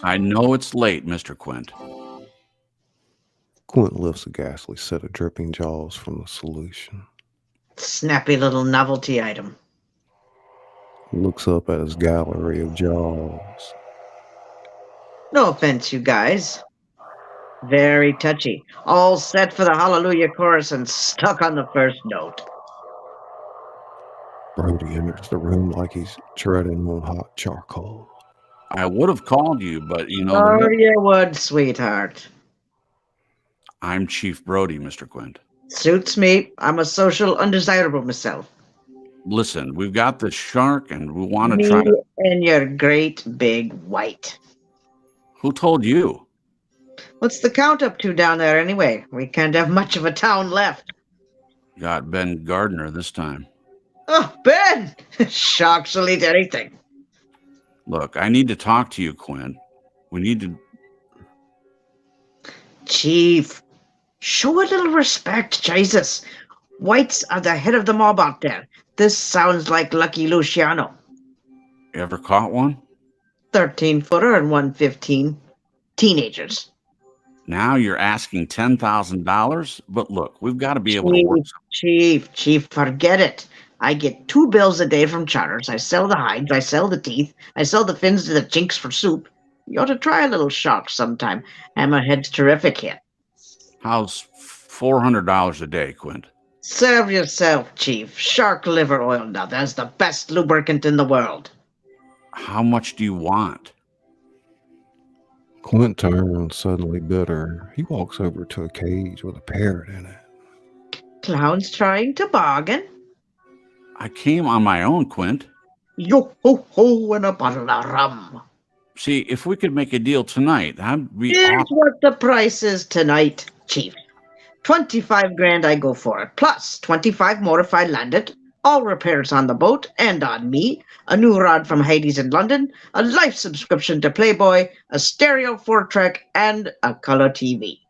I know it's late, Mr. Quint. Quint lifts a ghastly set of dripping jaws from the solution. Snappy little novelty item. Looks up at his gallery of jaws. No offense, you guys. Very touchy. All set for the Hallelujah chorus and stuck on the first note. Brody enters the room like he's treading on hot charcoal. I would have called you, but you know... Oh, you would, sweetheart. I'm Chief Brody, Mr. Quint. Suits me. I'm a social undesirable myself. Listen, we've got this shark and we want to try to... and your great big white. Who told you? What's the count up to down there anyway? We can't have much of a town left. Got Ben Gardner this time. Oh, Ben! Sharks will eat anything. Look, I need to talk to you, Quint. We need to... Chief, show a little respect, Jesus. Whites are the head of the mob out there. This sounds like Lucky Luciano. Ever caught one? 13-footer and 115. Teenagers. Now you're asking $10,000? But look, we've got to be able to work. Chief, forget it. I get 2 bills a day from charters. I sell the hides, I sell the teeth, I sell the fins to the chinks for soup. You ought to try a little shark sometime. Hammerhead's terrific here. How's $400 a day, Quint? Serve yourself, Chief. Shark liver oil now. That's the best lubricant in the world. How much do you want? Quint turns suddenly bitter. He walks over to a cage with a parrot in it. Clown's trying to bargain. I came on my own, Quint. Yo-ho-ho and a bottle of rum. See, if we could make a deal tonight, that'd be Here's awesome. what the price is tonight, Chief. 25 grand I go for it, plus 25 more if I land it. All repairs on the boat and on me, a new rod from Heidi's in London, a life subscription to Playboy, a stereo 4-track, and a color TV.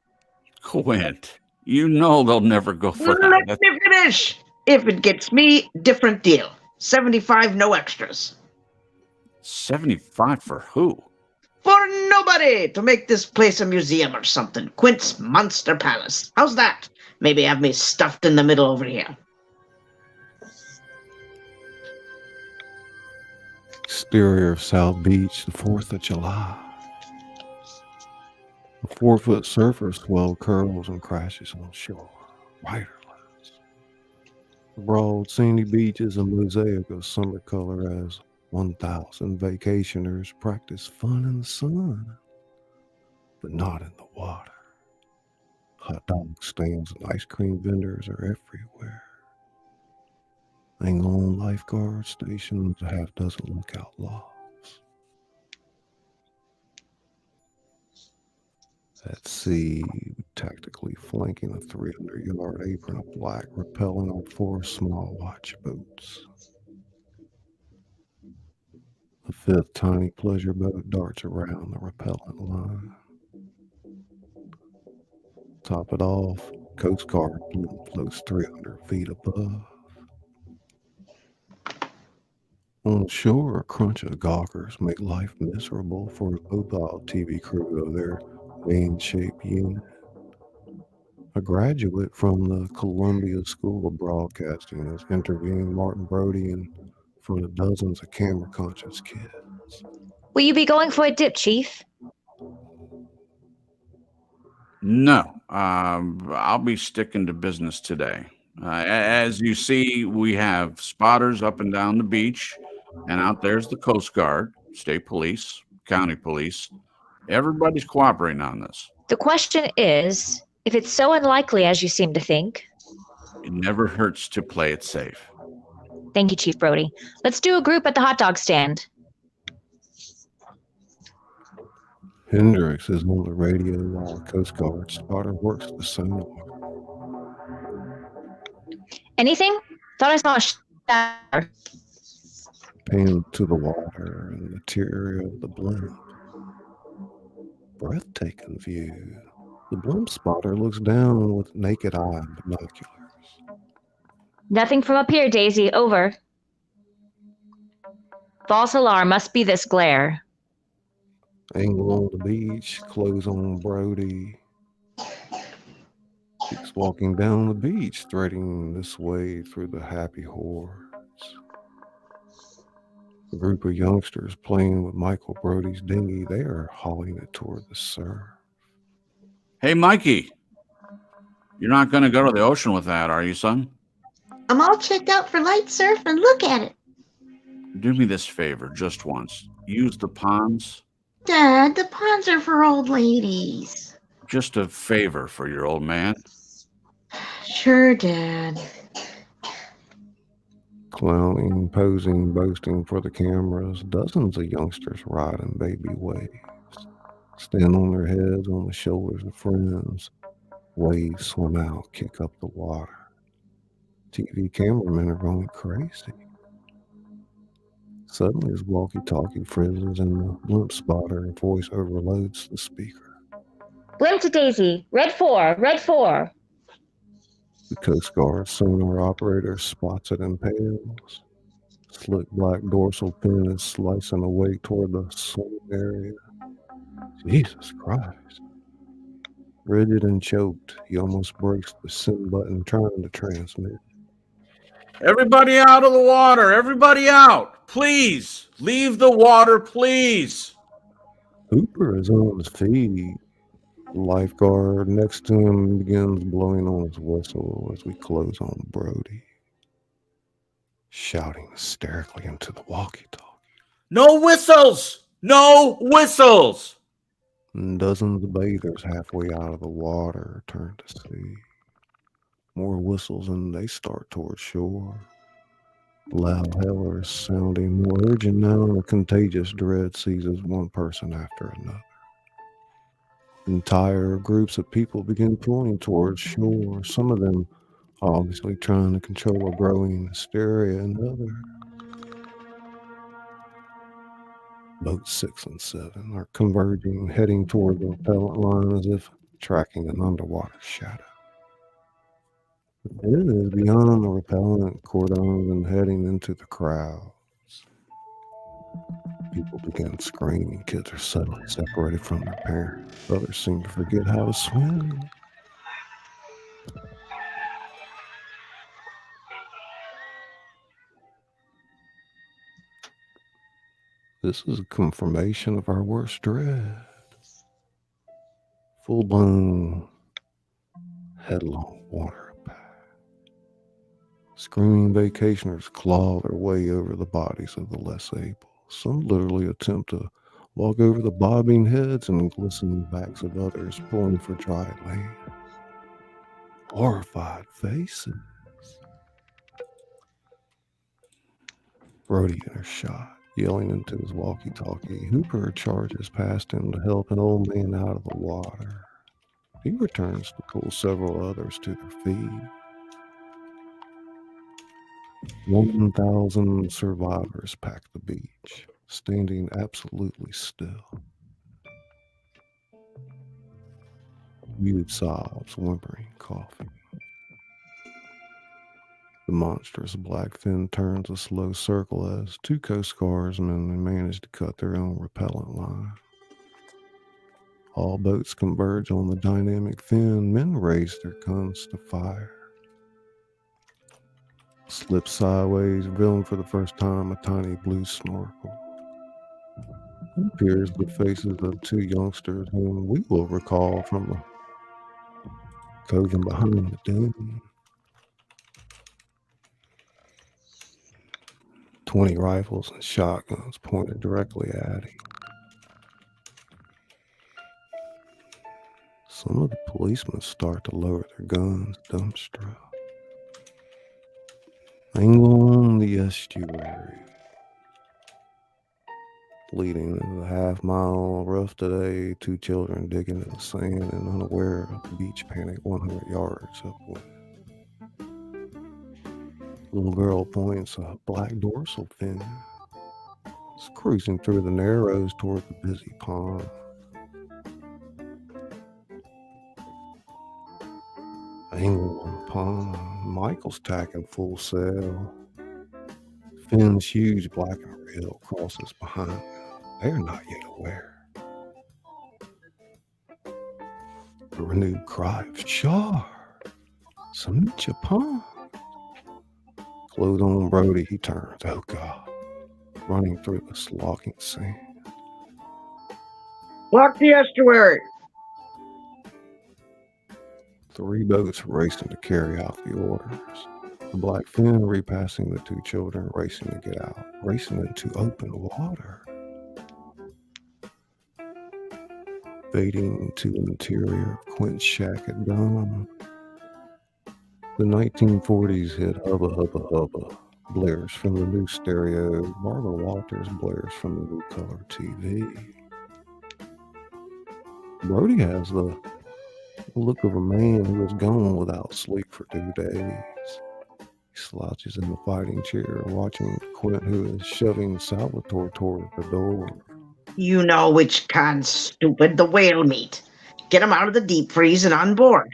Quint, you know they'll never go for Let that. me finish! If it gets me, different deal. 75, no extras. 75 for who? For nobody! To make this place a museum or something. Quint's Monster Palace. How's that? Maybe have me stuffed in the middle over here. Exterior of South Beach, the 4th of July. A 4-foot surfer swell curls and crashes on shore, riderless. The broad, sandy beach is a mosaic of summer color as 1,000 vacationers practice fun in the sun, but not in the water. Hot dog stands and ice cream vendors are everywhere. Hang-on lifeguard stations, a half-dozen lookout lofts. At sea, tactically flanking a 300-yard apron of black, rappelling on 4 small watch boats. The 5th tiny pleasure boat darts around the repellent line. Top it off, Coast Guard blimp floats 300 feet above. On shore, a crunch of gawkers make life miserable for a mobile TV crew of their van-shaped unit. A graduate from the Columbia School of Broadcasting is interviewing Martin Brody in front of dozens of camera-conscious kids. Will you be going for a dip, Chief? No, I'll be sticking to business today. As you see, we have spotters up and down the beach, and out there's the Coast Guard, state police, county police. Everybody's cooperating on this. The question is, if it's so unlikely as you seem to think. It never hurts to play it safe. Thank you, Chief Brody. Let's do a group at the hot dog stand. Hendricks is on the radio while the Coast Guard spotter works the sonar. Anything? Thought I saw a shower. Pinned to the water and the interior of the blimp. Breathtaking view. The blimp spotter looks down with naked eye and binoculars. Nothing from up here, Daisy. Over. False alarm. Must be this glare. Angle on the beach, clothes on Brody. Keeps walking down the beach, threading this way through the happy hordes. A group of youngsters playing with Michael Brody's dinghy, they are hauling it toward the surf. Hey, Mikey, you're not going to go to the ocean with that, are you, son? I'm all checked out for light surf, and look at it. Do me this favor just once. Use the ponds. Dad, the ponds are for old ladies. Just a favor for your old man. Sure, Dad. Clowning, posing, boasting for the cameras, dozens of youngsters riding baby waves. Stand on their heads on the shoulders of friends. Waves swim out, kick up the water. TV cameramen are going crazy. Suddenly his walkie-talkie frizzes and the blimp spotter voice overloads the speaker. Blimp to Daisy. Red 4. Red 4. The Coast Guard sonar operator spots it and pales. Slick black dorsal fin is slicing away toward the swim area. Jesus Christ. Rigid and choked, he almost breaks the send button trying to transmit. Everybody out of the water. Everybody out. Please. Leave the water, please. Hooper is on his feet. The lifeguard next to him begins blowing on his whistle as we close on Brody, shouting hysterically into the walkie-talkie. No whistles. No whistles. And dozens of bathers halfway out of the water turn to sea. More whistles and they start toward shore. Loud hellers sounding more urgent now, and a contagious dread seizes one person after another. Entire groups of people begin pulling towards shore, some of them obviously trying to control a growing hysteria in others. Boats 6 and 7 are converging, heading toward the repellent line as if tracking an underwater shadow. It is beyond the repellent cordons and heading into the crowds. People begin screaming. Kids are suddenly separated from their parents. Others seem to forget how to swim. This is a confirmation of our worst dread. Full-blown, headlong water attack. Screaming vacationers claw their way over the bodies of the less able. Some literally attempt to walk over the bobbing heads and glistening backs of others, pulling for dry land. Horrified faces. Brody enters shot, yelling into his walkie-talkie. Hooper charges past him to help an old man out of the water. He returns to pull several others to their feet. 1,000 survivors pack the beach, standing absolutely still. Muted sobs, whimpering, coughing. The monstrous blackfin turns a slow circle as 2 Coast Guardsmen manage to cut their own repellent line. All boats converge on the dynamic fin. Men raise their guns to fire. Slip sideways, revealing for the first time a tiny blue snorkel. It appears the faces of 2 youngsters whom we will recall from the Coven Behind the Dune. 20 rifles and shotguns pointed directly at him. Some of the policemen start to lower their guns, dumbstruck. Angle on the estuary. Leading into a half-mile rough today, 2 children digging in the sand and unaware of the beach panic 100 yards upwind. Little girl points a black dorsal fin. It's cruising through the narrows toward the busy pond. Angle on the pond. Michael's tacking full sail. Finn's huge black and red crosses behind them. They are not yet aware. A renewed cry of "Char! Samicha Pond!" Clothed on Brody, he turns. Oh God! Running through the slogging sand. Block the estuary! 3 boats racing to carry out the orders. The black fin repassing the 2 children, racing to get out, racing into open water. Fading into the interior of Quint's shack at dawn. The 1940s hit Hubba Hubba Hubba blares from the new stereo. Barbara Walters blares from the new color TV. Brody has the look of a man who has gone without sleep for 2 days. He slouches in the fighting chair, watching Quint, who is shoving Salvatore toward the door. You know which kind, stupid. The whale meat. Get him out of the deep freeze and on board.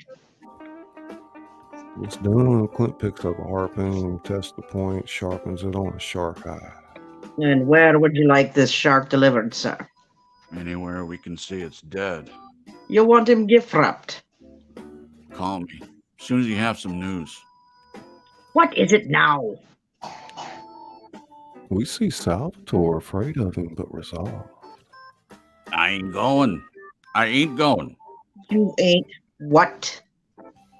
It's done. Quint picks up a harpoon, tests the point, sharpens it on a shark eye. And where would you like this shark delivered, sir? Anywhere we can see it's dead. You want him gift wrapped? Call me as soon as you have some news. What is it now? We see Salvatore afraid of him, but resolved. I ain't going. I ain't going. You ain't what?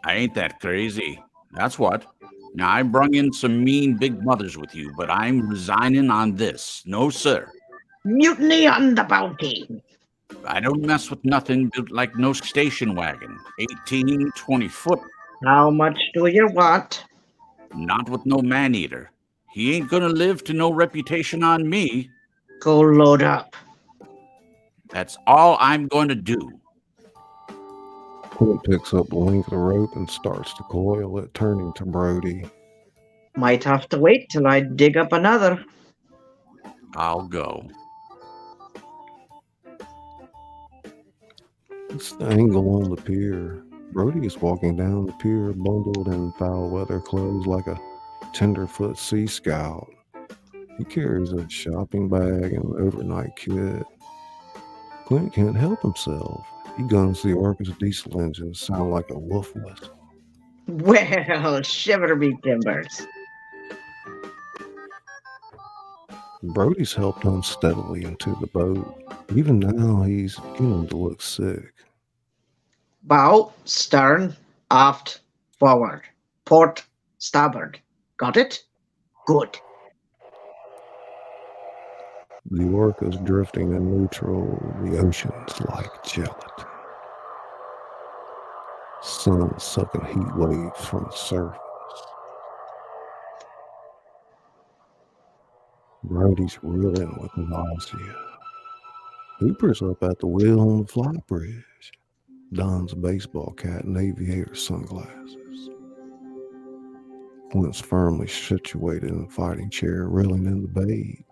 I ain't that crazy. That's what. Now, I brung in some mean big mothers with you, but I'm resigning on this. No, sir. Mutiny on the Bounty. I don't mess with nothing built like no station wagon. 18, 20 foot. How much do you want? Not with no man-eater. He ain't gonna live to no reputation on me. Go load up. That's all I'm going to do. Quint picks up the length of the rope and starts to coil it, turning to Brody. Might have to wait till I dig up another. I'll go. It's the angle on the pier. Brody is walking down the pier, bundled in foul weather clothes like a tenderfoot sea scout. He carries a shopping bag and an overnight kit. Quint can't help himself. He guns the Orca's diesel engine, sound like a wolf whistle. Well, shiver me timbers. Brody's helped unsteadily into the boat. Even now, he's beginning to look sick. Bow, stern, aft, forward, port, starboard. Got it? Good. The Orca's drifting in neutral. The ocean's like gelatin. Sun sucking heat waves from the surface. Brody's reeling with nausea. Hooper's up at the wheel on the fly bridge. Don's a baseball cap and aviator sunglasses. Quint's firmly situated in the fighting chair, reeling in the bait.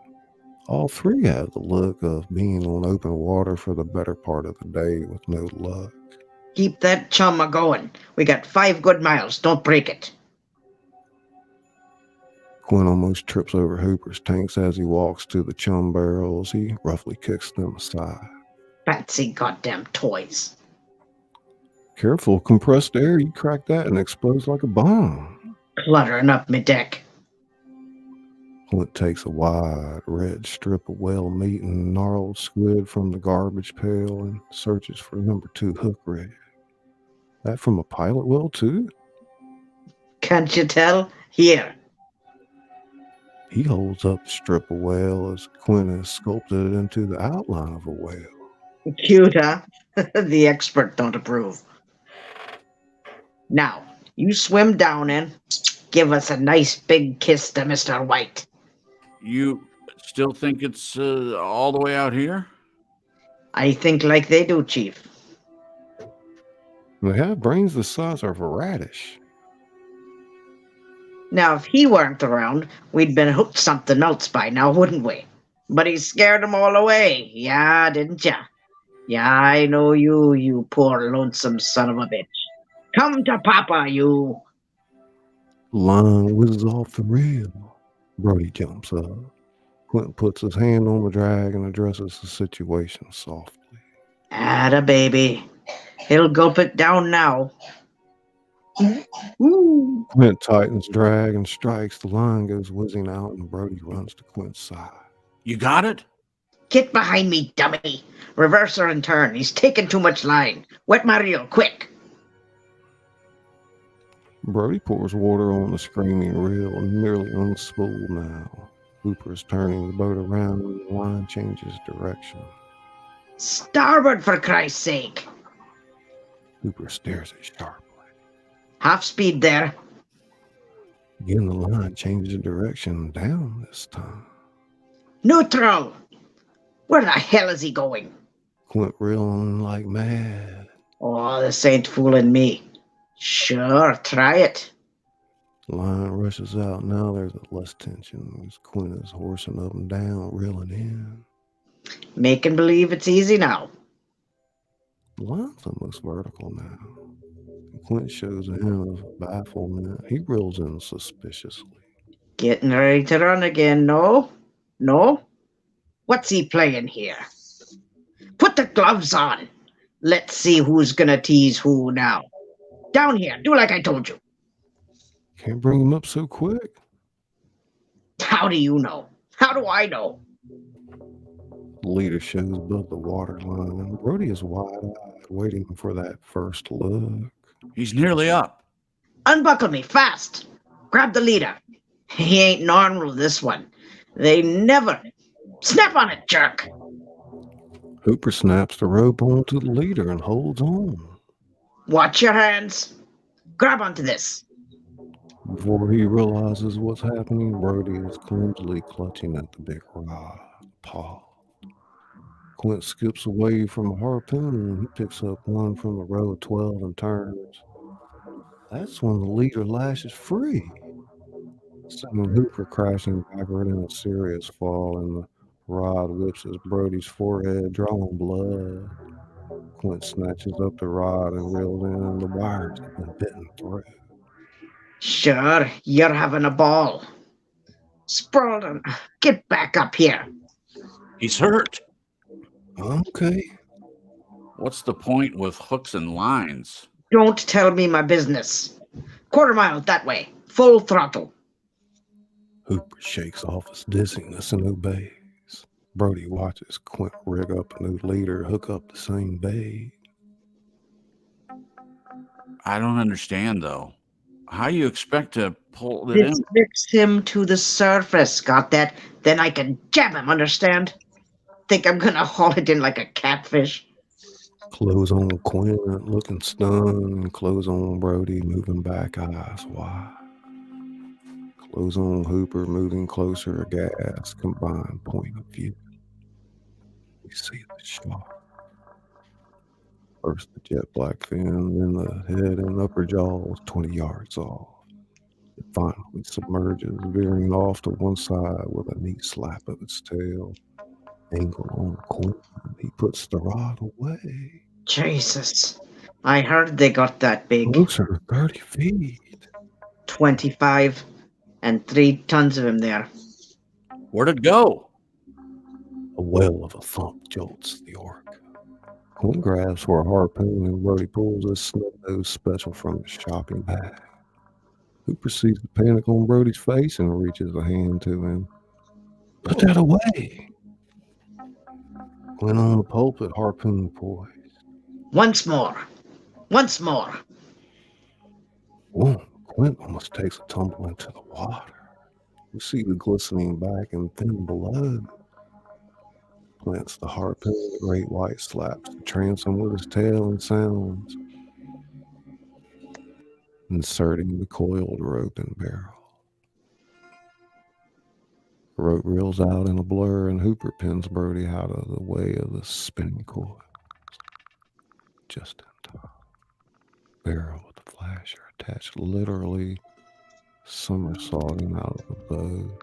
All three have the look of being on open water for the better part of the day with no luck. Keep that chum a-going. We got 5 good miles. Don't break it. Quint almost trips over Hooper's tanks as he walks to the chum barrels. He roughly kicks them aside. Fancy goddamn toys. Careful, compressed air. You crack that and it explodes like a bomb. Cluttering up me deck. Quint takes a wide, red strip of whale meat and gnarled squid from the garbage pail and searches for number 2 hook rig. That from a pilot whale, too? Can't you tell? Here. He holds up the strip of whale as Quint has sculpted it into the outline of a whale. Cute, huh? The expert don't approve. Now, you swim down and give us a nice big kiss to Mr. White. You still think it's all the way out here? I think like they do, Chief. They have brains the size of a radish. Now, if he weren't around, we'd been hooked something else by now, wouldn't we? But he scared them all away. Yeah, didn't ya? Yeah, I know you, you poor lonesome son of a bitch. Come to Papa, you. Line whizzes off the reel. Brody jumps up. Quint puts his hand on the drag and addresses the situation softly. Atta baby. He'll gulp it down now. Ooh. Quint tightens drag and strikes. The line goes whizzing out and Brody runs to Quint's side. You got it? Get behind me, dummy. Reverse her and turn. He's taking too much line. Wet my reel, quick. Brody pours water on the screaming reel and nearly unspooled now. Hooper is turning the boat around and the line changes direction. Starboard, for Christ's sake. Hooper stares at sharply. Half speed there. Again, the line changes direction down this time. Neutral. Where the hell is he going? Quint reeling like mad. Oh, this ain't fooling me. Sure, try it. The line rushes out. Now there's less tension as Quint is horsing up and down, reeling in. Making believe it's easy now. The line's almost vertical now. Quint shows a hint of bafflement. He reels in suspiciously. Getting ready to run again, no? No? What's he playing here? Put the gloves on. Let's see who's gonna tease who now. Down here, do like I told you. Can't bring him up so quick. How do you know? How do I know? The leader shows above the waterline, and Brody is wide-eyed, waiting for that first look. He's nearly up. Unbuckle me, fast. Grab the leader. He ain't normal, this one. They never... Snap on it, jerk. Hooper snaps the rope onto the leader and holds on. Watch your hands. Grab onto this. Before he realizes what's happening, Brody is clumsily clutching at the big rod. Paul. Quint skips away from a harpoon. He picks up one from the row of 12 and turns. That's when the leader lashes free, sending Hooper crashing backward in a serious fall, and the rod whips his Brody's forehead, drawing blood. Quint snatches up the rod and reels in. The wire's been bitten through. Sure, you're having a ball. Sprawled, get back up here. He's hurt. Okay. What's the point with hooks and lines? Don't tell me my business. Quarter mile that way. Full throttle. Hooper shakes off his dizziness and obeys. Brody watches Quint rig up a new leader, hook up the same bait. I don't understand, though. How you expect to pull it in? This fix him to the surface. Got that? Then I can jab him, understand? Think I'm gonna haul it in like a catfish? Close on Quint, looking stunned. Close on Brody, moving back, eyes wide. Close on Hooper, moving closer, aghast, combined point of view. We see the shark. First the jet black fin, then the head and upper jaws 20 yards off. It finally submerges, veering off to one side with a neat slap of its tail. Angle on Quint, he puts the rod away. Jesus. I heard they got that big. Closer to 30 feet. 25. And 3 tons of him there. Where'd it go? A wail of a thump jolts the orc. Quint grabs for a harpoon and Brody pulls his snub-nosed special from his shopping bag. Hooper sees the panic on Brody's face and reaches a hand to him. Put that away! Quint on the pulpit, harpoon poised. Once more. Once more. Whoa, Quint almost takes a tumble into the water. We see the glistening back and thin below. Plants the harpoon, the great white slaps the transom with his tail and sounds, inserting the coiled rope and barrel. The rope reels out in a blur, and Hooper pins Brody out of the way of the spinning coil. Just in time. Barrel with the flasher attached, literally somersaulting out of the bow,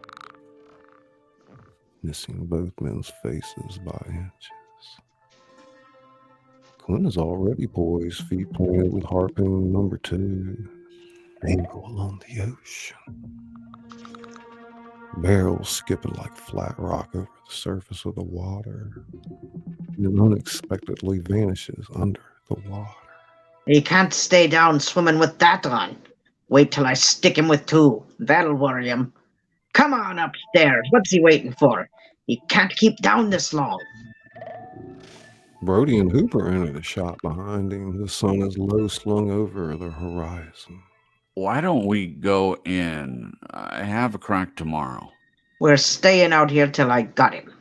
missing both men's faces by inches. Quint is already poised, feet pointed with harpoon number 2. Angle along the ocean. Barrel skipping like flat rock over the surface of the water, and unexpectedly vanishes under the water. He can't stay down swimming with that on. Wait till I stick him with 2. That'll worry him. Come on upstairs. What's he waiting for? He can't keep down this long. Brody and Hooper enter the shop behind him. The sun is low slung over the horizon. Why don't we go in? I have a crack tomorrow. We're staying out here till I got him.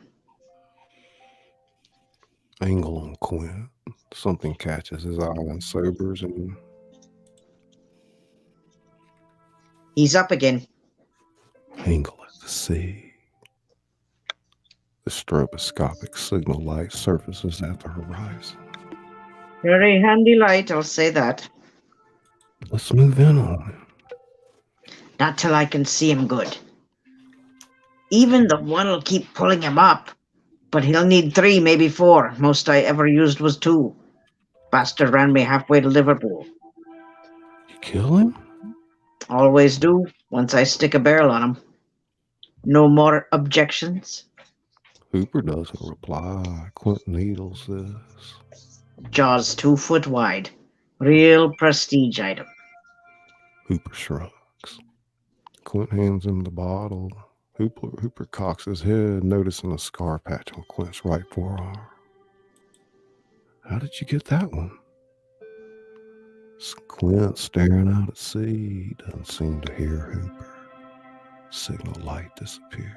Angle on Quint. Something catches his eye and sobers him. He's up again. Angle at the sea. The stroboscopic signal light surfaces at the horizon. Very handy light, I'll say that. Let's move in on him. Not till I can see him good. Even the one'll keep pulling him up, but he'll need 3, maybe 4. Most I ever used was 2. Bastard ran me halfway to Liverpool. You kill him? Always do, once I stick a barrel on him. No more objections? Hooper doesn't reply. Quint needles this. Jaws 2 foot wide. Real prestige item. Hooper shrugs. Quint hands him the bottle. Hooper cocks his head, noticing a scar patch on Quint's right forearm. How did you get that one? Quint, staring out at sea, doesn't seem to hear Hooper. Signal light disappears.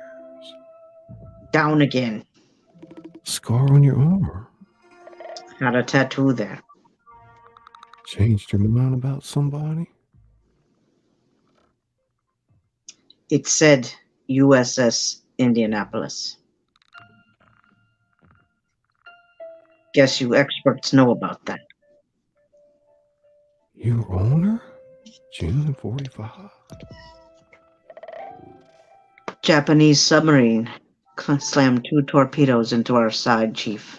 Down again. Scar on your arm. Had a tattoo there. Changed your mind about somebody? It said USS Indianapolis. Guess you experts know about that. Your Honor? June 45. Japanese submarine slammed 2 torpedoes into our side, Chief.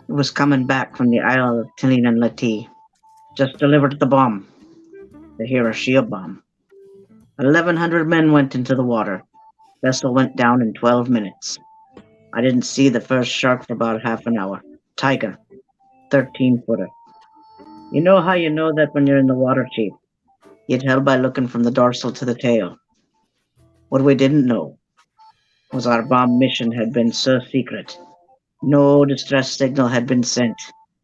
It was coming back from the Isle of Tallinn and Lati. Just delivered the bomb. The Hiroshima bomb. 1,100 men went into the water. Vessel went down in 12 minutes. I didn't see the first shark for about half an hour. Tiger. 13-footer. You know how you know that when you're in the water, Chief? You tell by looking from the dorsal to the tail. What we didn't know was our bomb mission had been so secret. No distress signal had been sent.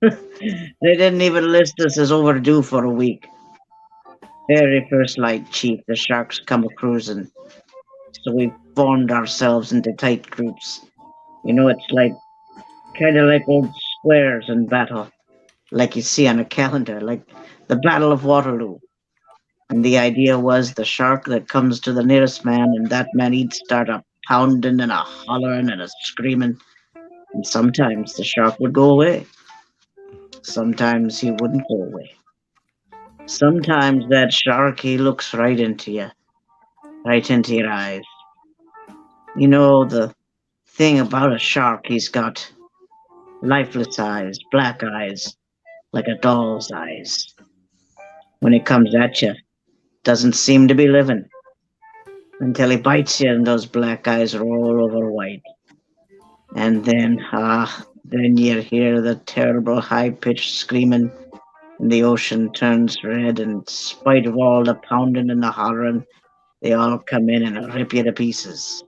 They didn't even list us as overdue for a week. Very first light, Chief, the sharks come a-cruising. So we formed ourselves into tight groups. You know, it's kind of like old squares in battle, like you see on a calendar, like the Battle of Waterloo. And the idea was the shark that comes to the nearest man, and that man he'd start a pounding and a hollering and a screaming. And sometimes the shark would go away. Sometimes he wouldn't go away. Sometimes that shark, he looks right into you, right into your eyes. You know, the thing about a shark, he's got lifeless eyes, black eyes, like a doll's eyes. When he comes at you, doesn't seem to be living until he bites you and those black eyes roll over white. And then you hear the terrible high-pitched screaming, and the ocean turns red, and in spite of all the pounding and the hollering, they all come in and rip you to pieces.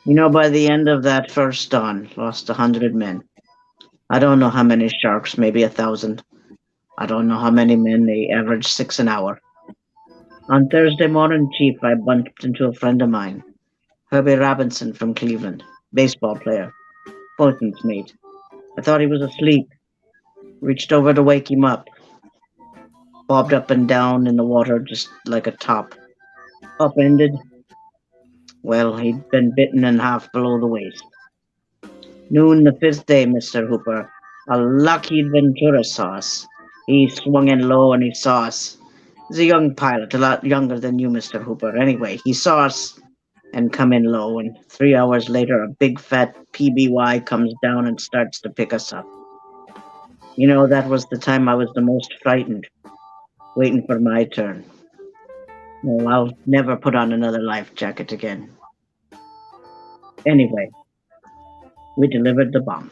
You know, by the end of that first dawn, lost 100 men. I don't know how many sharks, maybe 1,000. I don't know how many men, they average 6 an hour. On Thursday morning, Chief, I bumped into a friend of mine, Herbie Robinson from Cleveland, baseball player, boatswain's mate. I thought he was asleep. Reached over to wake him up. Bobbed up and down in the water just like a top. Upended. Well, he'd been bitten in half below the waist. Noon the 5th day, Mr. Hooper. A Lockheed Ventura saw us. He swung in low and he saw us. He's a young pilot, a lot younger than you, Mr. Hooper. Anyway, he saw us and come in low, and 3 hours later, a big fat PBY comes down and starts to pick us up. You know, that was the time I was the most frightened, waiting for my turn. Well, I'll never put on another life jacket again. Anyway, we delivered the bomb.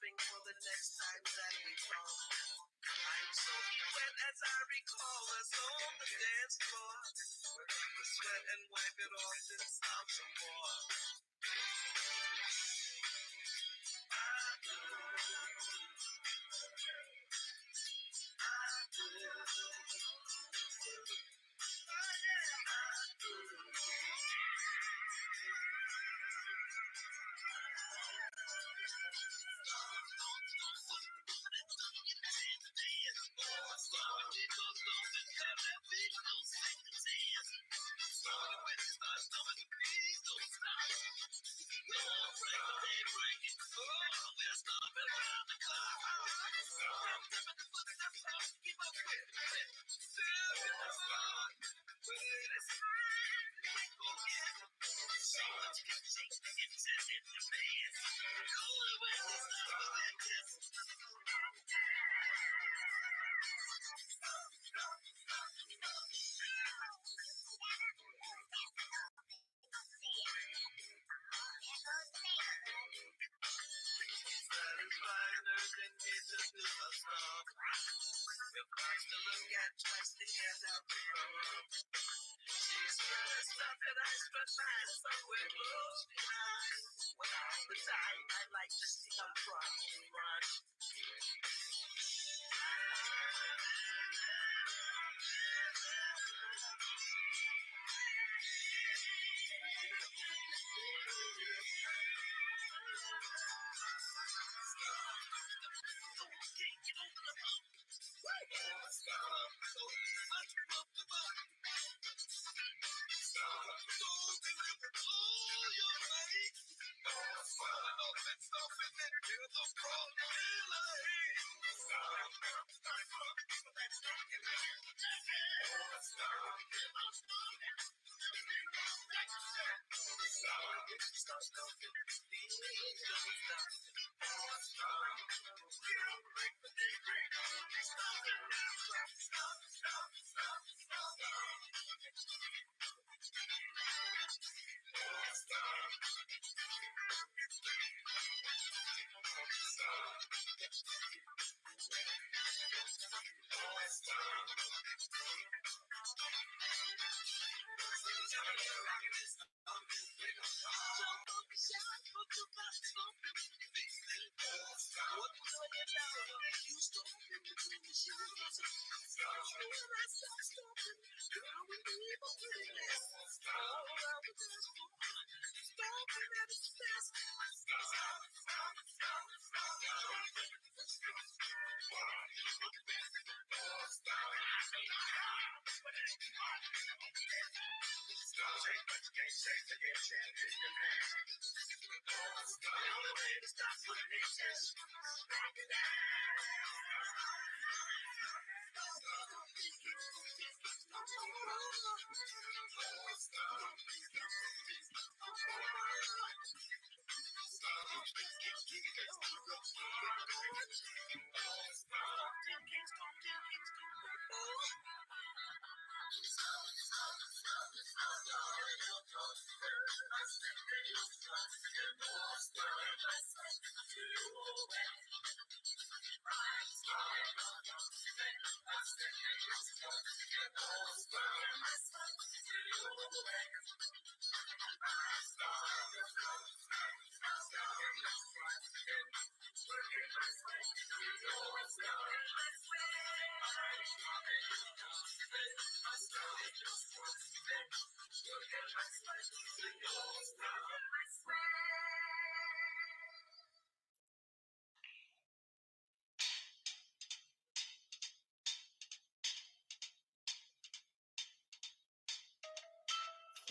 hoping for the next time that we talk. I'm so wet as I recall us on the dance floor. We're gonna sweat and wipe it off and stop some more.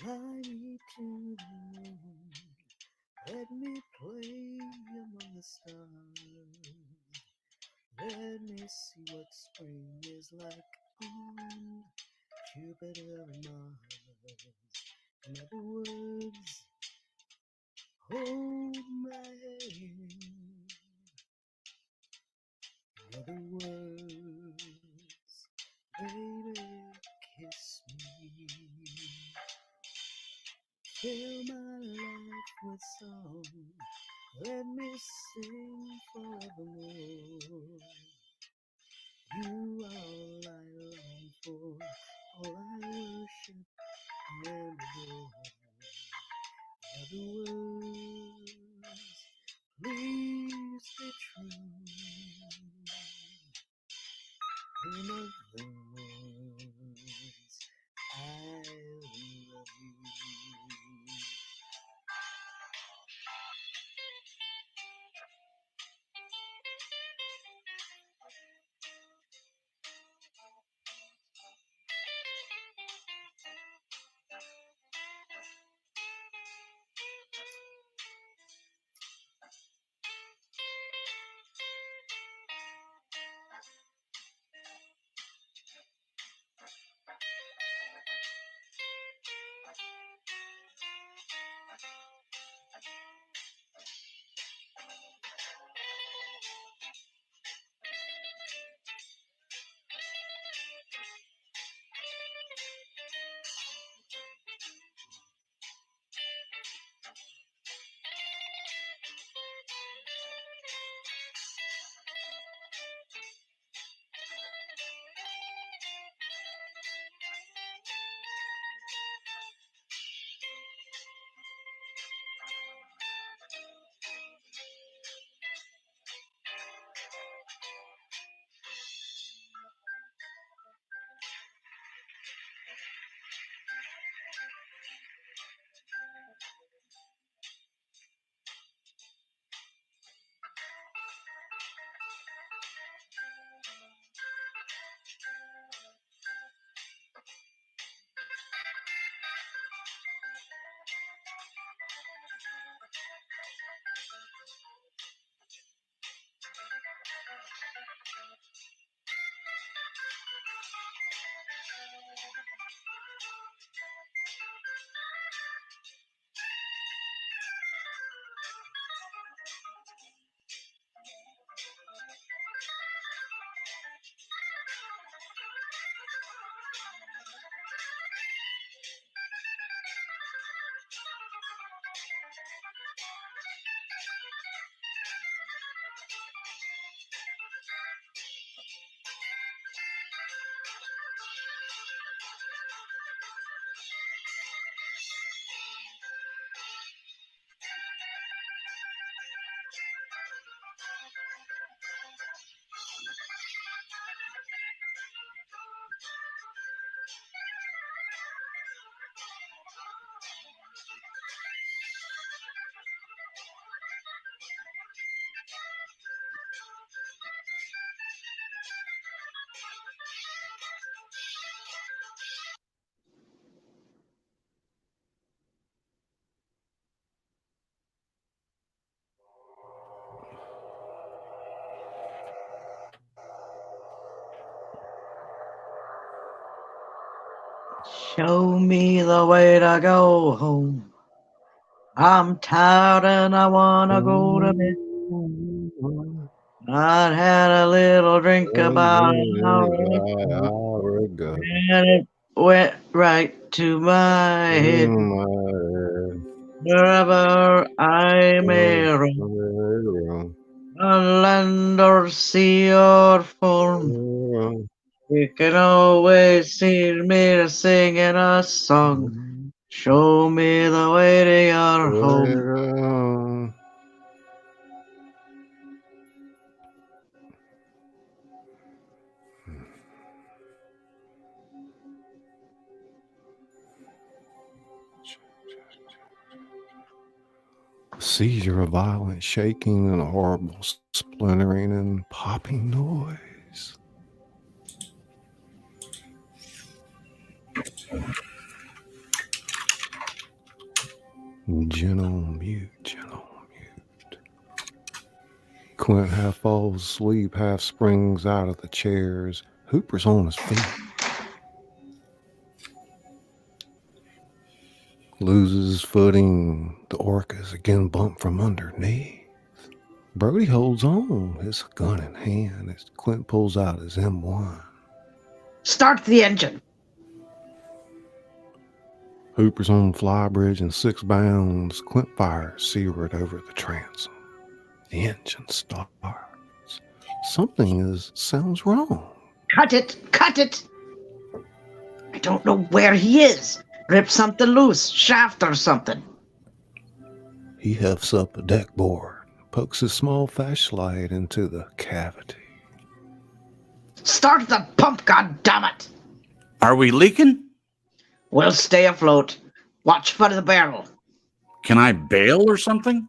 Fly me to the moon, let me play among the stars. Let me see what spring is like on Jupiter and Mars. In other words, hold my hand. In other words, baby, kiss me. Fill my life with song, Let me sing forevermore. You are all I long for, all I worship and adore. In other words, please be true. In other words, I love you. Show me the way to go home. I'm tired and I wanna go to bed. I had a little drink about an hour ago, and it went right to my head. Wherever I may roam, on land or sea or foam, you can always see me singing a song. Show me the way to your home. A seizure of violent shaking and a horrible splintering and popping noise. Jen on mute, Jen on mute. Quint half falls asleep, half springs out of the chairs. Hooper's on his feet. Loses his footing. The orcas again bump from underneath. Brody holds on, his gun in hand, as Quint pulls out his M1. Start the engine. Hooper's on the flybridge in 6 bounds. Quint fires seaward over the transom. The engine starts. Something sounds wrong. Cut it! Cut it! I don't know where he is. Rip something loose, shaft or something. He hefts up a deck board, pokes his small flashlight into the cavity. Start the pump, goddammit! Are we leaking? We'll stay afloat. Watch for the barrel. Can I bail or something?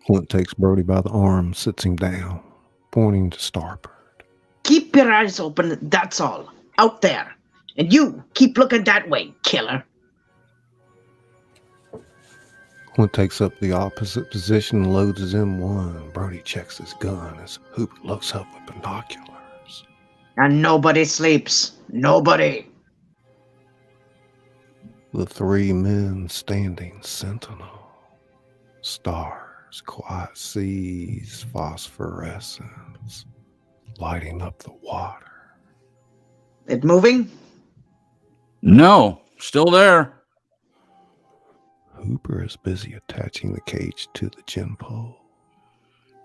Quint takes Brody by the arm, sits him down, pointing to starboard. Keep your eyes open, that's all. Out there. And you, keep looking that way, killer. Quint takes up the opposite position and loads his M1. Brody checks his gun as Hooper looks up with binoculars. And nobody sleeps. Nobody. The three men standing sentinel. Stars, quiet seas, phosphorescence, lighting up the water. It moving? No, still there. Hooper is busy attaching the cage to the gin pole.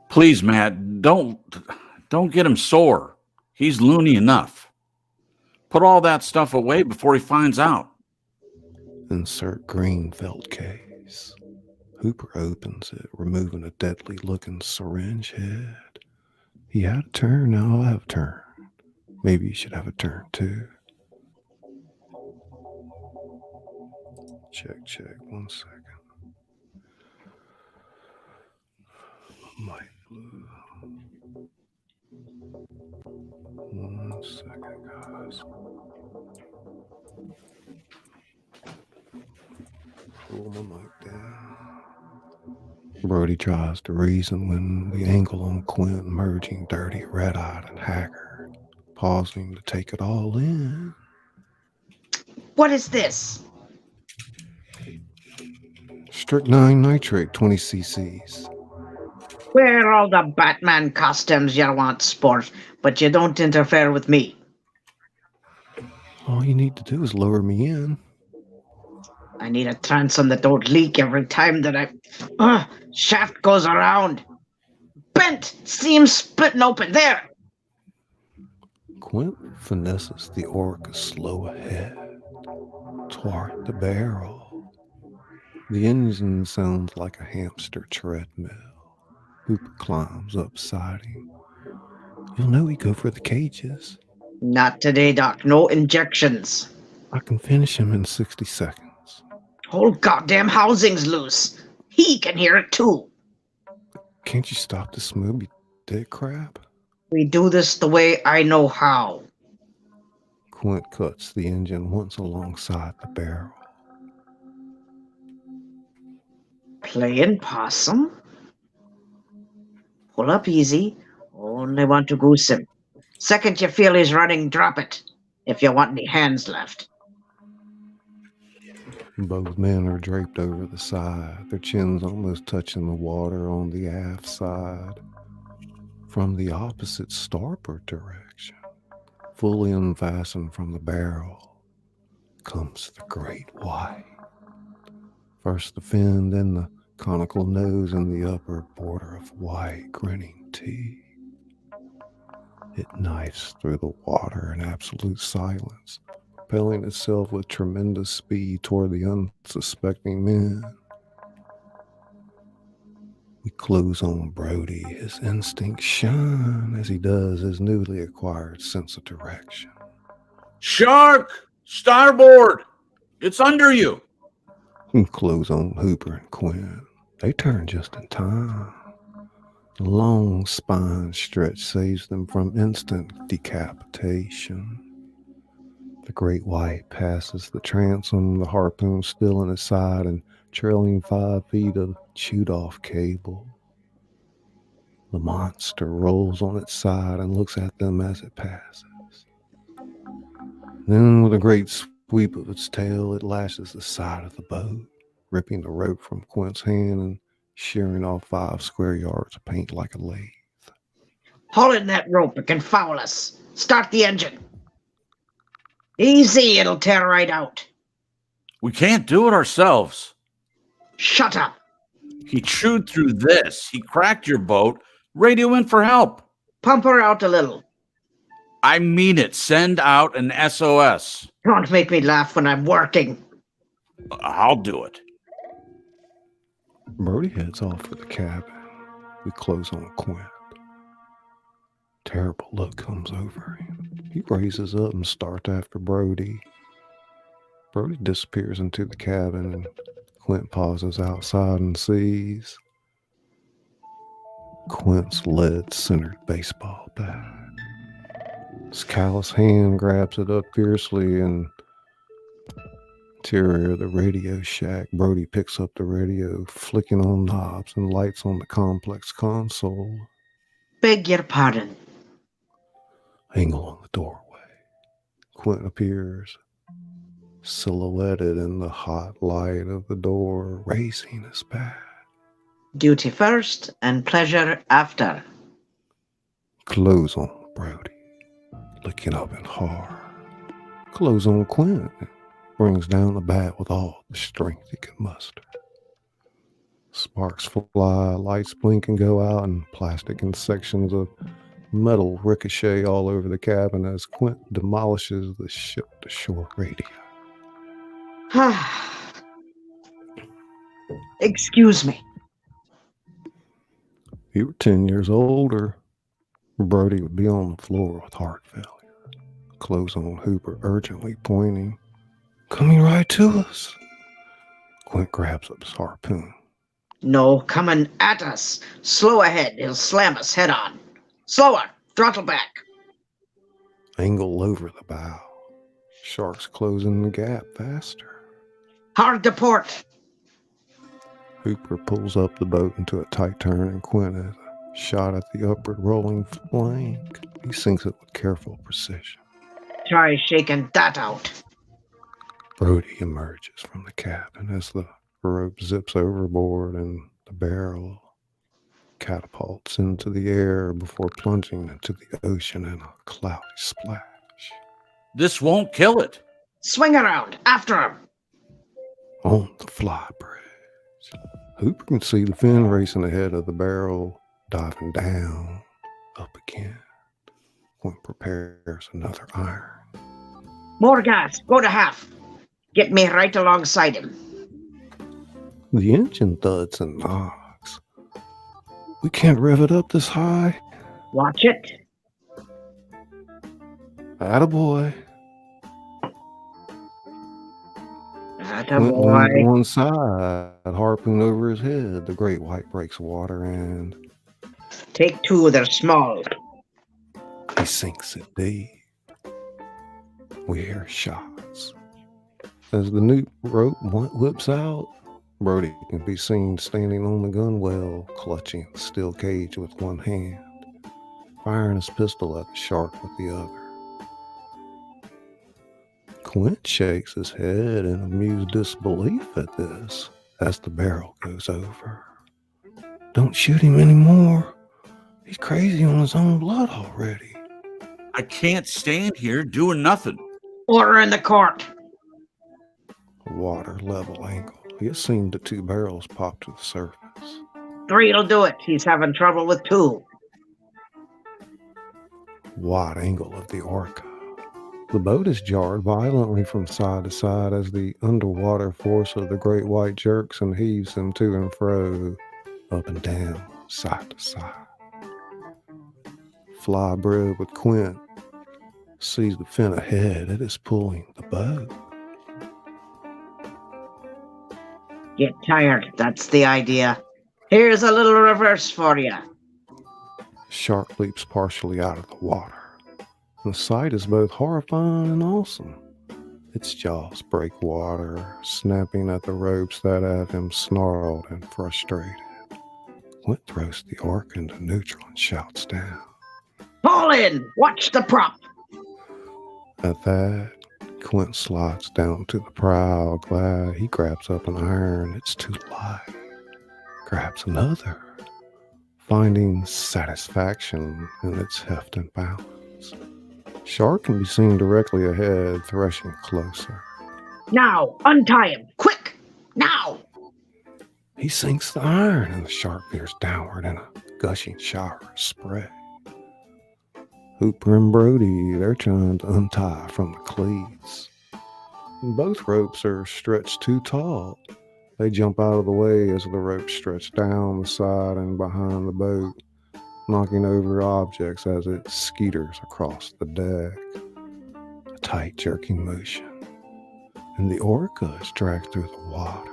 Please, Matt, don't get him sore. He's loony enough. Put all that stuff away before he finds out. Insert green felt case. Hooper opens it, removing a deadly-looking syringe head. He had a turn, now I'll have a turn. Maybe you should have a turn, too. Check. 1 second. Light blue. 1 second, guys. Pull my mic down. Brody tries to reason when the angle on Quint emerging dirty, red-eyed, and haggard, pausing to take it all in. What is this? Strychnine nitrate, 20 cc's. Wear all the Batman costumes you want, sport, but you don't interfere with me. All you need to do is lower me in. I need a transom that don't leak every time that shaft goes around. Bent! Seam splitting open. There! Quint finesses the orca slow ahead, toward the barrel. The engine sounds like a hamster treadmill. Hooper climbs up siding. You'll know we go for the cages. Not today, Doc. No injections. I can finish him in 60 seconds. Whole goddamn housing's loose. He can hear it too. Can't you stop this move, you dead crap? We do this the way I know how. Quint cuts the engine once alongside the barrel. Playing possum? Pull up easy. Only want to goose him. Second you feel he's running, drop it. If you want any hands left. Both men are draped over the side, their chins almost touching the water on the aft side. From the opposite starboard direction, fully unfastened from the barrel, comes the great white. First the fin, then the conical nose and the upper border of white grinning teeth. It knifes through the water in absolute silence, propelling itself with tremendous speed toward the unsuspecting men. We close on Brody, his instincts shine as he does his newly acquired sense of direction. Shark! Starboard! It's under you! We close on Hooper and Quint. They turn just in time. The long spine stretch saves them from instant decapitation. The great white passes the transom, the harpoon still in its side and trailing 5 feet of chewed-off cable. The monster rolls on its side and looks at them as it passes. Then, with a great sweep of its tail, it lashes the side of the boat, ripping the rope from Quint's hand and shearing off 5 square yards of paint like a lathe. Haul in that rope, it can foul us. Start the engine. Easy, it'll tear right out. We can't do it ourselves. Shut up. He chewed through this. He cracked your boat. Radio in for help. Pump her out a little. I mean it. Send out an SOS. Don't make me laugh when I'm working. I'll do it. Brody heads off for the cabin. We close on Quint. Terrible look comes over him. He raises up and starts after Brody. Brody disappears into the cabin, and Quint pauses outside and sees Quint's lead-centered baseball bat. His callous hand grabs it up fiercely, and interior of the Radio Shack, Brody picks up the radio, flicking on knobs and lights on the complex console. Beg your pardon. Angle on the doorway. Quint appears, silhouetted in the hot light of the door, raising his bat. Duty first and pleasure after. Close on Brody, looking up in horror. Close on Quint. Brings down the bat with all the strength he can muster. Sparks fly, lights blink and go out, and plastic and sections of metal ricochet all over the cabin as Quint demolishes the ship-to-shore radio. Excuse me. If you were 10 years older, Brody would be on the floor with heart failure. Close on Hooper urgently pointing. Coming right to us. Quint grabs up his harpoon. No, coming at us. Slow ahead. He'll slam us head on. Slower. Throttle back. Angle over the bow. Sharks closing the gap faster. Hard to port. Hooper pulls up the boat into a tight turn, and Quint has a shot at the upward rolling flank. He sinks it with careful precision. Try shaking that out. Brody emerges from the cabin as the rope zips overboard and the barrel catapults into the air before plunging into the ocean in a cloudy splash. This won't kill it. Swing around. After him. On the fly bridge, Hooper can see the fin racing ahead of the barrel, diving down, up again. Quint prepares another iron. More gas. Go to half. Get me right alongside him. The engine thuds and knocks. We can't rev it up this high. Watch it. Attaboy. Quint leans Attaboy. to one side, harpoon over his head. The great white breaks water and Take two. They're small. he sinks it deep. We hear shots. As the new rope whips out, Brody can be seen standing on the gunwale, clutching the steel cage with one hand, firing his pistol at the shark with the other. Quint shakes his head in amused disbelief at this as the barrel goes over. Don't shoot him anymore. He's crazy on his own blood already. I can't stand here doing nothing. Order in the court. Water level angle. He has seen the two barrels pop to the surface. 3'll do it. He's having trouble with 2. Wide angle of the orca. The boat is jarred violently from side to side as the underwater force of the great white jerks and heaves him to and fro, up and down, side to side. Fly bred with Quint sees the fin ahead. It is pulling the boat. Get tired. That's the idea. Here's a little reverse for you. Shark leaps partially out of the water. The sight is both horrifying and awesome. Its jaws break water, snapping at the ropes that have him snarled and frustrated. Quint throws the orca into neutral and shouts down. Pull in. Watch the prop. At that, Quint slides down to the prow, glad. He grabs up an iron. It's too light. Grabs another, finding satisfaction in its heft and balance. Shark can be seen directly ahead, threshing closer. Now, untie him. Quick. Now. He sinks the iron, and the shark veers downward in a gushing shower of spray. Hooper and Brody, they're trying to untie from the cleats. Both ropes are stretched too taut. They jump out of the way as the rope stretch down the side and behind the boat, knocking over objects as it skeeters across the deck. A tight, jerking motion, and the orca is dragged through the water,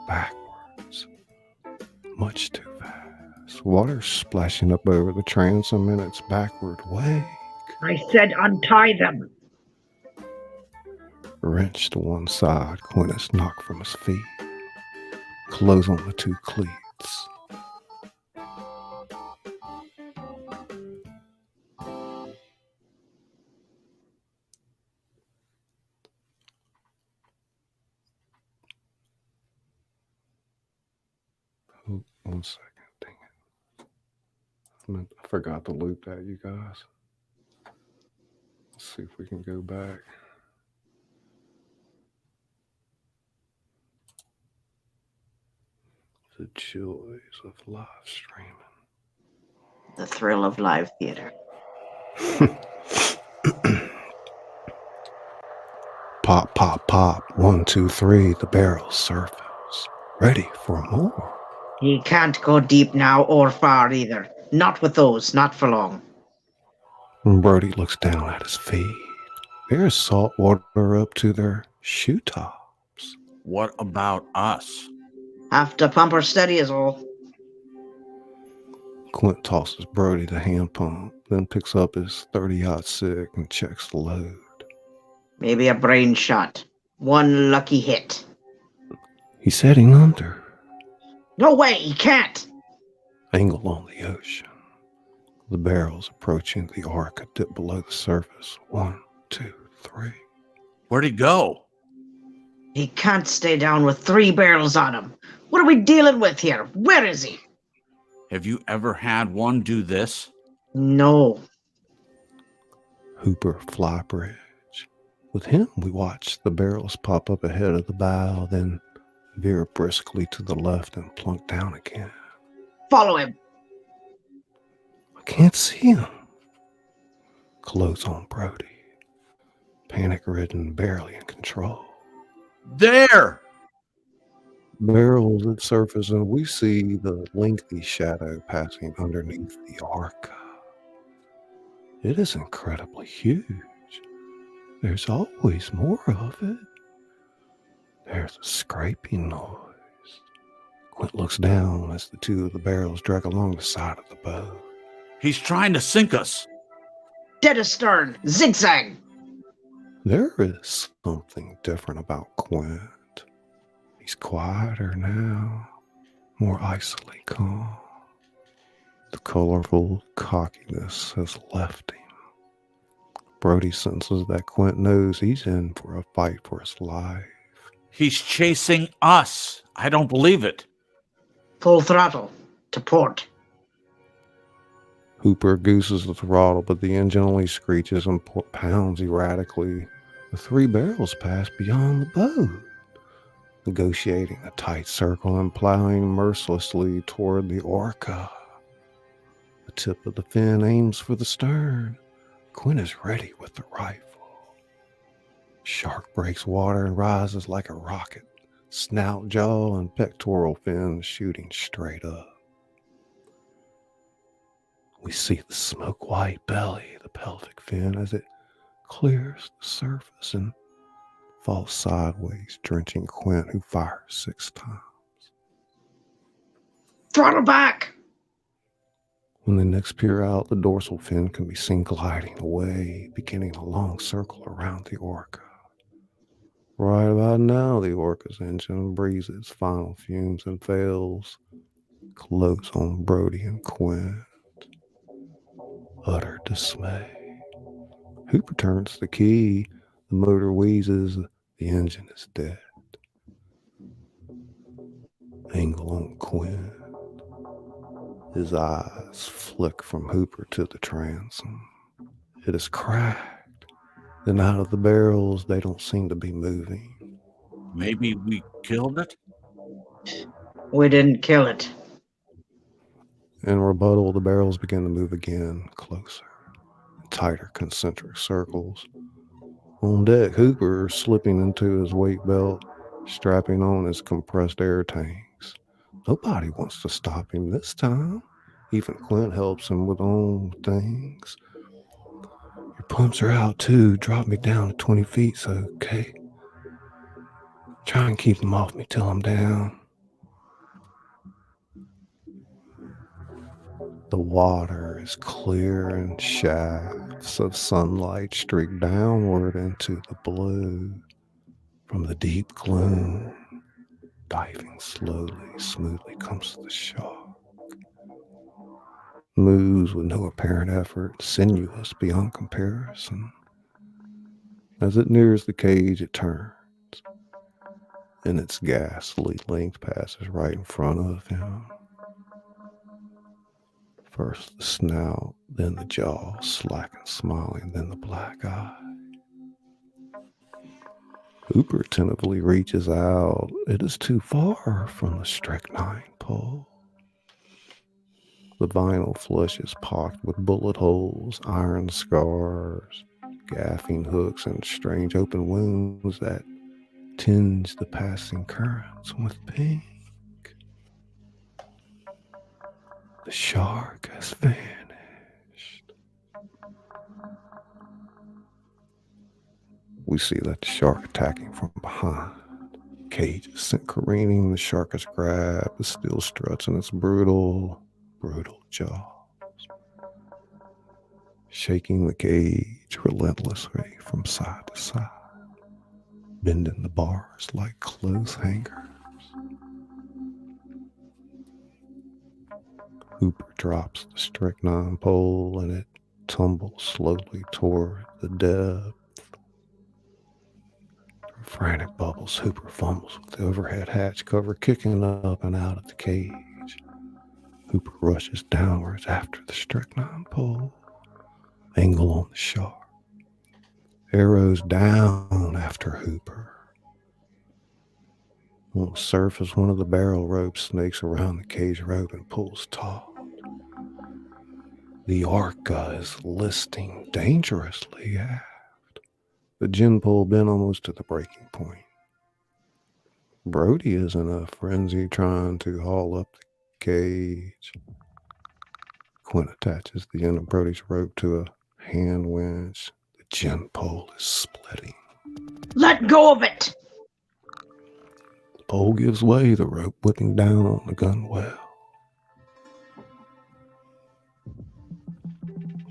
backwards, much too fast. Water splashing up over the transom in its backward wake. I said untie them. Wrenched to one side, Quint is knocked from his feet. Close on the two cleats. Oh, 1 second, dang it. I forgot to loop that, you guys. Let's see if we can go back. The joys of live streaming. The thrill of live theater. Pop, pop, pop. 1, 2, 3. The barrels surface. Ready for more. He can't go deep now or far either. Not with those, not for long. Brody looks down at his feet. There's salt water up to their shoe tops. What about us? Have to pump her steady is all. Quint tosses Brody the hand pump, then picks up his 30-06 and checks the load. Maybe a brain shot. One lucky hit. He's heading under. No way, he can't. Angle on the ocean. The barrels approaching the arc dip below the surface. 1, 2, 3. Where'd he go? He can't stay down with 3 barrels on him. What are we dealing with here? Where is he? Have you ever had one do this? No. Hooper Flybridge. With him, we watch the barrels pop up ahead of the bow, then veer briskly to the left and plunk down again. Follow him. I can't see him. Close on Brody. Panic-ridden, barely in control. There! Barrels at surface, and we see the lengthy shadow passing underneath the arca. It is incredibly huge. There's always more of it. There's a scraping noise. Quint looks down as the 2 of the barrels drag along the side of the boat. He's trying to sink us. Dead astern. Zigzag. There is something different about Quint. He's quieter now, more icily calm. The colorful cockiness has left him. Brody senses that Quint knows he's in for a fight for his life. He's chasing us. I don't believe it. Full throttle. To port. Hooper gooses the throttle, but the engine only screeches and pounds erratically. The 3 barrels pass beyond the boat, negotiating a tight circle and plowing mercilessly toward the orca. The tip of the fin aims for the stern. Quint is ready with the rifle. Shark breaks water and rises like a rocket, snout, jaw, and pectoral fins shooting straight up. We see the smoke-white belly, the pelvic fin, as it clears the surface and falls sideways, drenching Quint, who fires 6 times. Throttle back. When they next peer out, the dorsal fin can be seen gliding away, beginning a long circle around the orca. Right about now, the orca's engine breathes its final fumes and fails. Close on Brody and Quint. Utter dismay. Hooper turns the key. The motor wheezes. The engine is dead. Angle on Quint. His eyes flick from Hooper to the transom. It is cracked. Then out of the barrels, they don't seem to be moving. Maybe we killed it? We didn't kill it. In rebuttal, the barrels begin to move again, closer, in tighter concentric circles. On deck, Hooper is slipping into his weight belt, strapping on his compressed air tanks. Nobody wants to stop him this time. Even Quint helps him with own things. Your pumps are out too. Drop me down to 20 feet, so okay. Try and keep them off me till I'm down. The water is clear and shafts of sunlight streak downward into the blue from the deep gloom. Diving slowly, smoothly comes the shark. Moves with no apparent effort, sinuous beyond comparison. As it nears the cage, it turns, and its ghastly length passes right in front of him. First the snout, then the jaw, slack and smiling, then the black eye. Hooper tentatively reaches out. It is too far from the strychnine pole. The vinyl flesh is pocked with bullet holes, iron scars, gaffing hooks, and strange open wounds that tinge the passing currents with pink. The shark has vanished. We see that the shark attacking from behind. Cage is sent careening. The shark is grabbed. It still struts in its brutal jaws, shaking the cage relentlessly from side to side, bending the bars like clothes hangers. Hooper drops the strychnine pole and it tumbles slowly toward the depth. From frantic bubbles, Hooper fumbles with the overhead hatch cover, kicking up and out of the cage. Hooper rushes downwards after the strychnine pole. Angle on the shark. Arrows down after Hooper. On the surface, one of the barrel ropes snakes around the cage rope and pulls taut. The orca is listing dangerously aft. The gin pole bent almost to the breaking point. Brody is in a frenzy trying to haul up the cage. Quint attaches the end of Brody's rope to a hand winch. The gin pole is splitting. Let go of it! The pole gives way, the rope whipping down on the gunwale.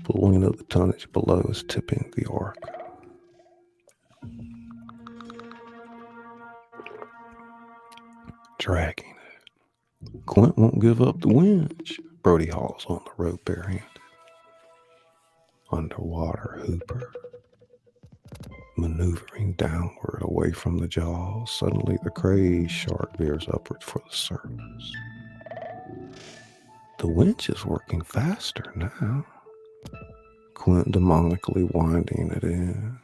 Pulling of the tonnage below is tipping the orca. Dragging it. Quint won't give up the winch. Brody hauls on the rope barehanded. Underwater, Hooper, maneuvering downward away from the jaws. Suddenly the crazed shark veers upward for the surface. The winch is working faster now. Quint demonically winding it in.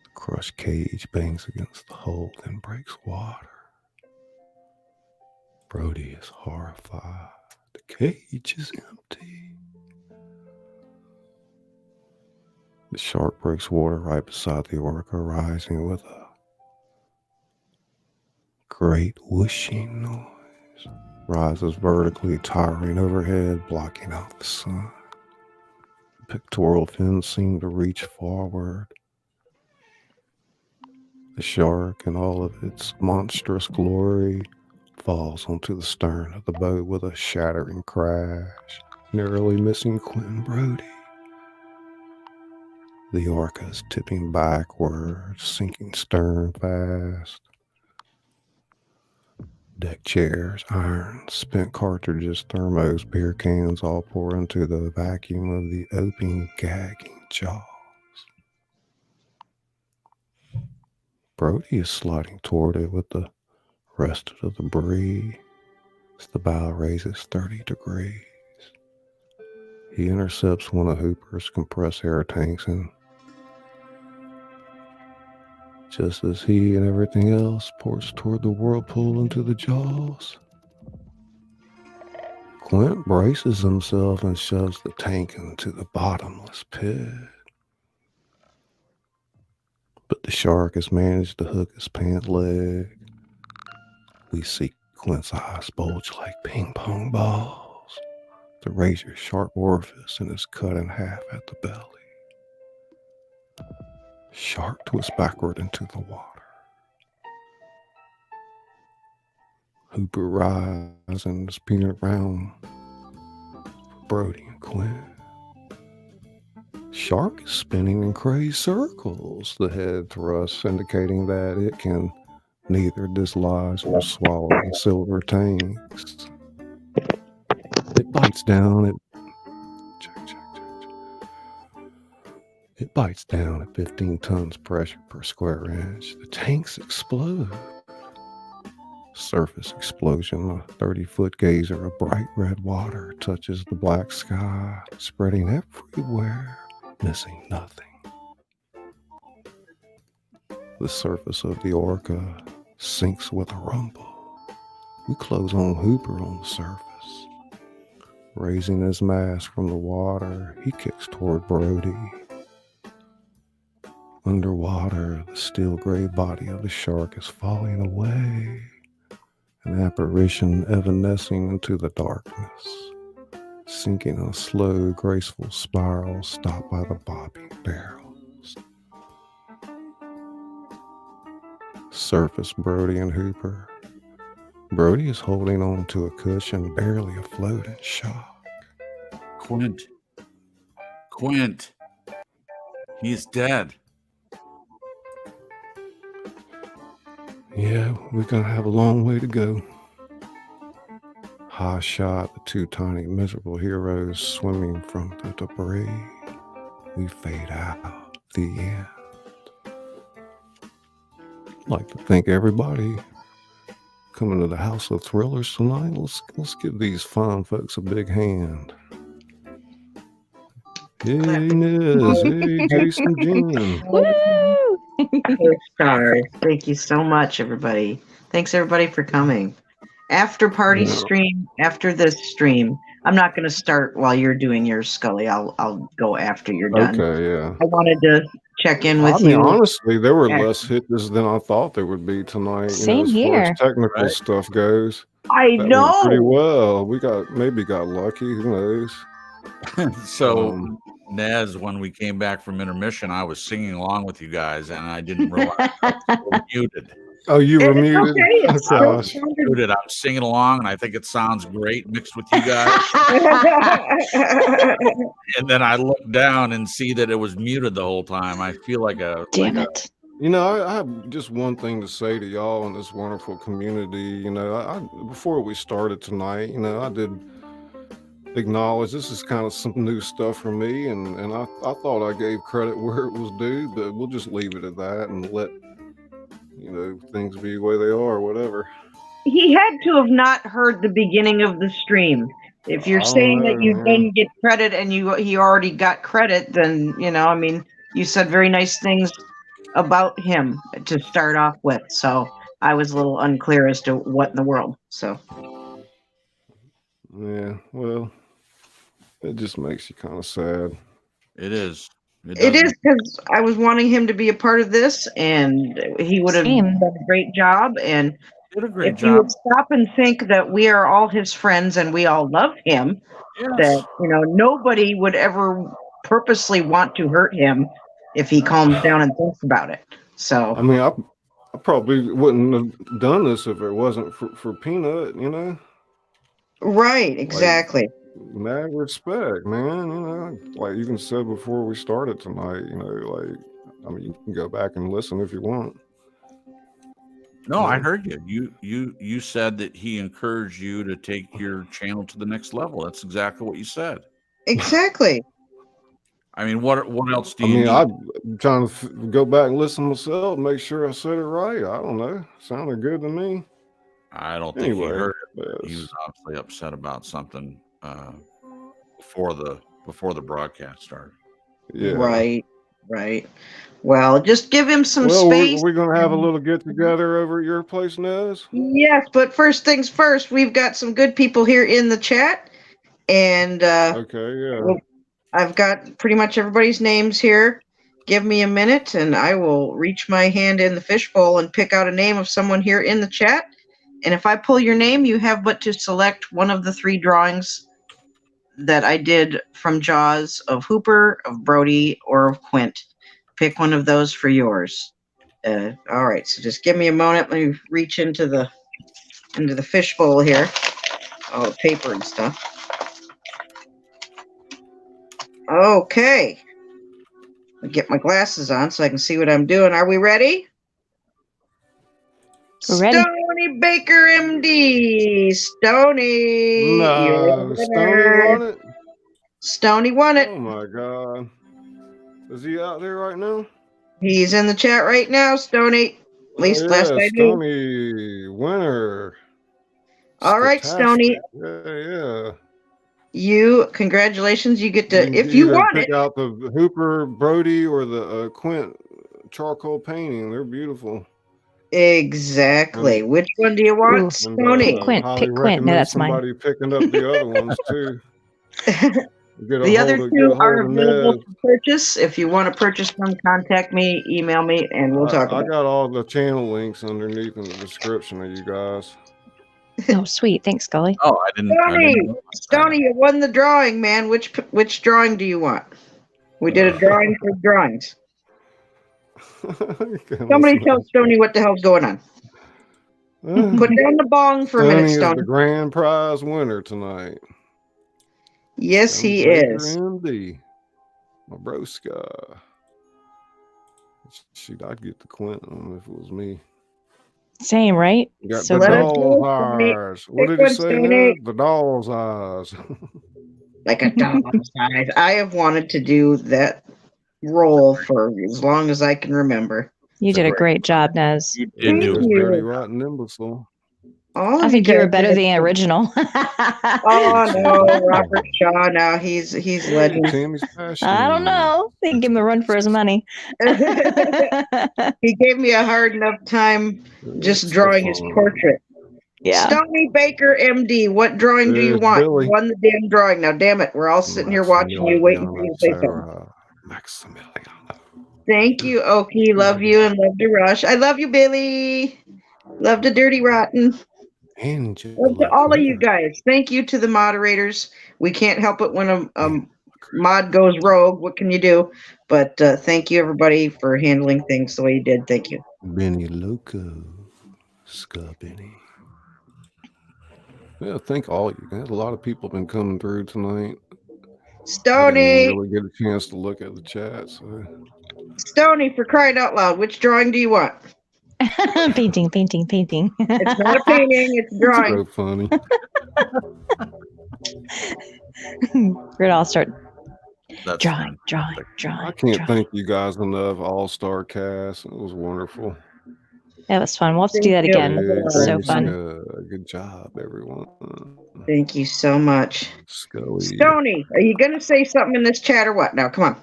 The crushed cage bangs against the hull, then breaks water. Brody is horrified. The cage is empty. The shark breaks water right beside the orca, rising with a great whooshing noise. Rises vertically, towering overhead, blocking out the sun. The pectoral fins seem to reach forward. The shark, in all of its monstrous glory, falls onto the stern of the boat with a shattering crash, narrowly missing Quint and Brody. The orca is tipping backwards, sinking stern fast. Deck chairs, irons, spent cartridges, thermos, beer cans all pour into the vacuum of the open, gagging jaws. Brody is sliding toward it with the rest of the debris as the bow raises 30 degrees. He intercepts one of Hooper's compressed air tanks and just as he and everything else pours toward the whirlpool into the jaws. Quint braces himself and shoves the tank into the bottomless pit. But the shark has managed to hook his pant leg. We see Quint's eyes bulge like ping pong balls. The razor sharp orifice and is cut in half at the belly. Shark twists backward into the water. Hooper rises and is peering around for Brody and Quint. Shark is spinning in crazy circles, the head thrusts indicating that it can neither dislodge nor swallow the silver tanks. It bites down at It bites down at 15 tons pressure per square inch. The tanks explode. Surface explosion. A 30-foot geyser of bright red water touches the black sky, spreading everywhere, missing nothing. The surface of the orca sinks with a rumble. We close on Hooper on the surface. Raising his mask from the water, he kicks toward Brody. Underwater, the steel gray body of the shark is falling away, an apparition evanescing into the darkness, sinking in a slow, graceful spiral stopped by the bobbing barrels. Surface Brody and Hooper. Brody is holding on to a cushion, barely afloat in shock. Quint. He's dead. Yeah, we're gonna have a long way to go. High shot, the two tiny miserable heroes swimming from the debris. We fade out. The end. I'd like to thank everybody coming to the House of Thrillers tonight. Let's give these fine folks a big hand. Hey, Nez. Hey, Jason Jim. Woo! Stars. Thank you so much, everybody. Thanks, everybody, for coming. After party stream, after this stream, I'm not going to start while you're doing yours, Scully. I'll go after you're done. Okay, yeah. I wanted to check in with I mean, you. honestly, there were less hits than I thought there would be tonight. Same as here. far as technical stuff goes. I That know. went pretty well. We maybe got lucky. Who knows? So, Nez, when we came back from intermission, I was singing along with you guys, and I didn't realize I was muted. Oh, you were It's muted? okay. It's Oh, gosh. Muted. I'm singing along, and I think it sounds great mixed with you guys. And then I look down and see that it was muted the whole time. I feel like Damn it. You know, I have just one thing to say to y'all in this wonderful community. You know, I before we started tonight, you know, I did acknowledge this is kind of some new stuff for me, and I thought I gave credit where it was due, but we'll just leave it at that and let, you know, things be the way they are or whatever. He had to have not heard the beginning of the stream. If you're saying that you didn't get credit and he already got credit, then, you know, I mean, you said very nice things about him to start off with. So I was a little unclear as to what in the world. So. Yeah, well, it just makes you kind of sad. it is. It is, because I was wanting him to be a part of this, and he would have Same. done a great job. And Did a great if you job. would stop and think that we are all his friends and we all love him, Yes. that, you know, nobody would ever purposely want to hurt him if he calms down and thinks about it. So, I mean, I probably wouldn't have done this if it wasn't for Peanut, you know? right, exactly. Mad respect, man. You know, like you said before we started tonight, you know, like, I mean, you can go back and listen if you want. No, I heard you. You said that he encouraged you to take your channel to the next level. That's exactly what you said. Exactly. I mean, what else do I you mean, need? I'm trying to go back and listen myself, make sure I said it right. I don't know. Sounded good to me. I don't think Anyway, he heard it. He yes. was obviously upset about something before the broadcast started. Yeah. Right. Right. Well, just give him some Well, space. we're going to have a little get together over at your place, Nez. Yes, but first things first, we've got some good people here in the chat. And Okay, yeah. I've got pretty much everybody's names here. Give me a minute and I will reach my hand in the fishbowl and pick out a name of someone here in the chat. And if I pull your name, you have but to select one of the 3 drawings that I did from Jaws of Hooper, of Brody, or of Quint. Pick one of those for yours. All right, so just give me a moment. Let me reach into the fishbowl here. All the paper and stuff. Okay. I'll get my glasses on so I can see what I'm doing. Are we ready? We're ready. Stony Baker, MD. Stony. No, Stoney won it? Stony won it. Oh, my God. Is he out there right now? He's in the chat right now, Stony. At least last I knew. Stoney, winner. All right, Stony. Yeah. Congratulations. You get to, if you want pick it. out the Hooper, Brody, or the Quint charcoal painting. They're beautiful. Exactly. Which one do you want, Ooh, Stony? Quint, highly pick Quint. No, recommend that's mine. somebody picking up the other ones too. The other 2 are available to purchase. If you want to purchase them, contact me, email me, and we'll talk about it. I got all the channel links underneath in the description of you guys. Oh, sweet. Thanks, Scully. Oh, I didn't know that. Stony, you won the drawing, man. Which drawing do you want? We did a drawing for drawings. Somebody tell Stony what the hell's going on. Put down the bong for a minute, Stoney is Stony. the grand prize winner tonight. Yes, he is. MD. My broska. Shoot, I'd get the Quint on if it was me. Same, right? You got So the good. doll's eyes. What did he say there? The doll's eyes. Like a doll's eyes. I have wanted to do that role for as long as I can remember. You did a great job, Nez. You did do Thank it. you. Dirty rotten imbecile. Oh, I think you were better than the original. Oh no, Robert Shaw. Now he's legend. Tammy's passion. I don't know. They can give him a run for his money. He gave me a hard enough time just drawing his portrait. Yeah. Stony Baker, MD. What drawing do you There's want? Billy. You won the damn drawing. Now, damn it, we're all sitting here watching you, waiting for you to say something. Maximiliano. Thank you, Okie. Love you and love to Rush. I love you, Billy. Love to Dirty Rotten. Love to all of you guys. Thank you to the moderators. We can't help it when a mod goes rogue. What can you do? But thank you, everybody, for handling things the way you did. Thank you. Benny Loco. Scott Benny. Yeah, thank all you guys. A lot of people have been coming through tonight. Stony. I didn't really get a chance to look at the chat. So. Stony, for crying out loud, which drawing do you want? Painting. It's not a painting, it's a drawing. So funny. We're gonna all start That's drawing. I can't thank you guys enough. All-star cast. It was wonderful. That was fun. We'll have to do that again. Yeah, So fun. Good job, everyone. Thank you so much. Scully. Stony, are you going to say something in this chat or what? Now, come on.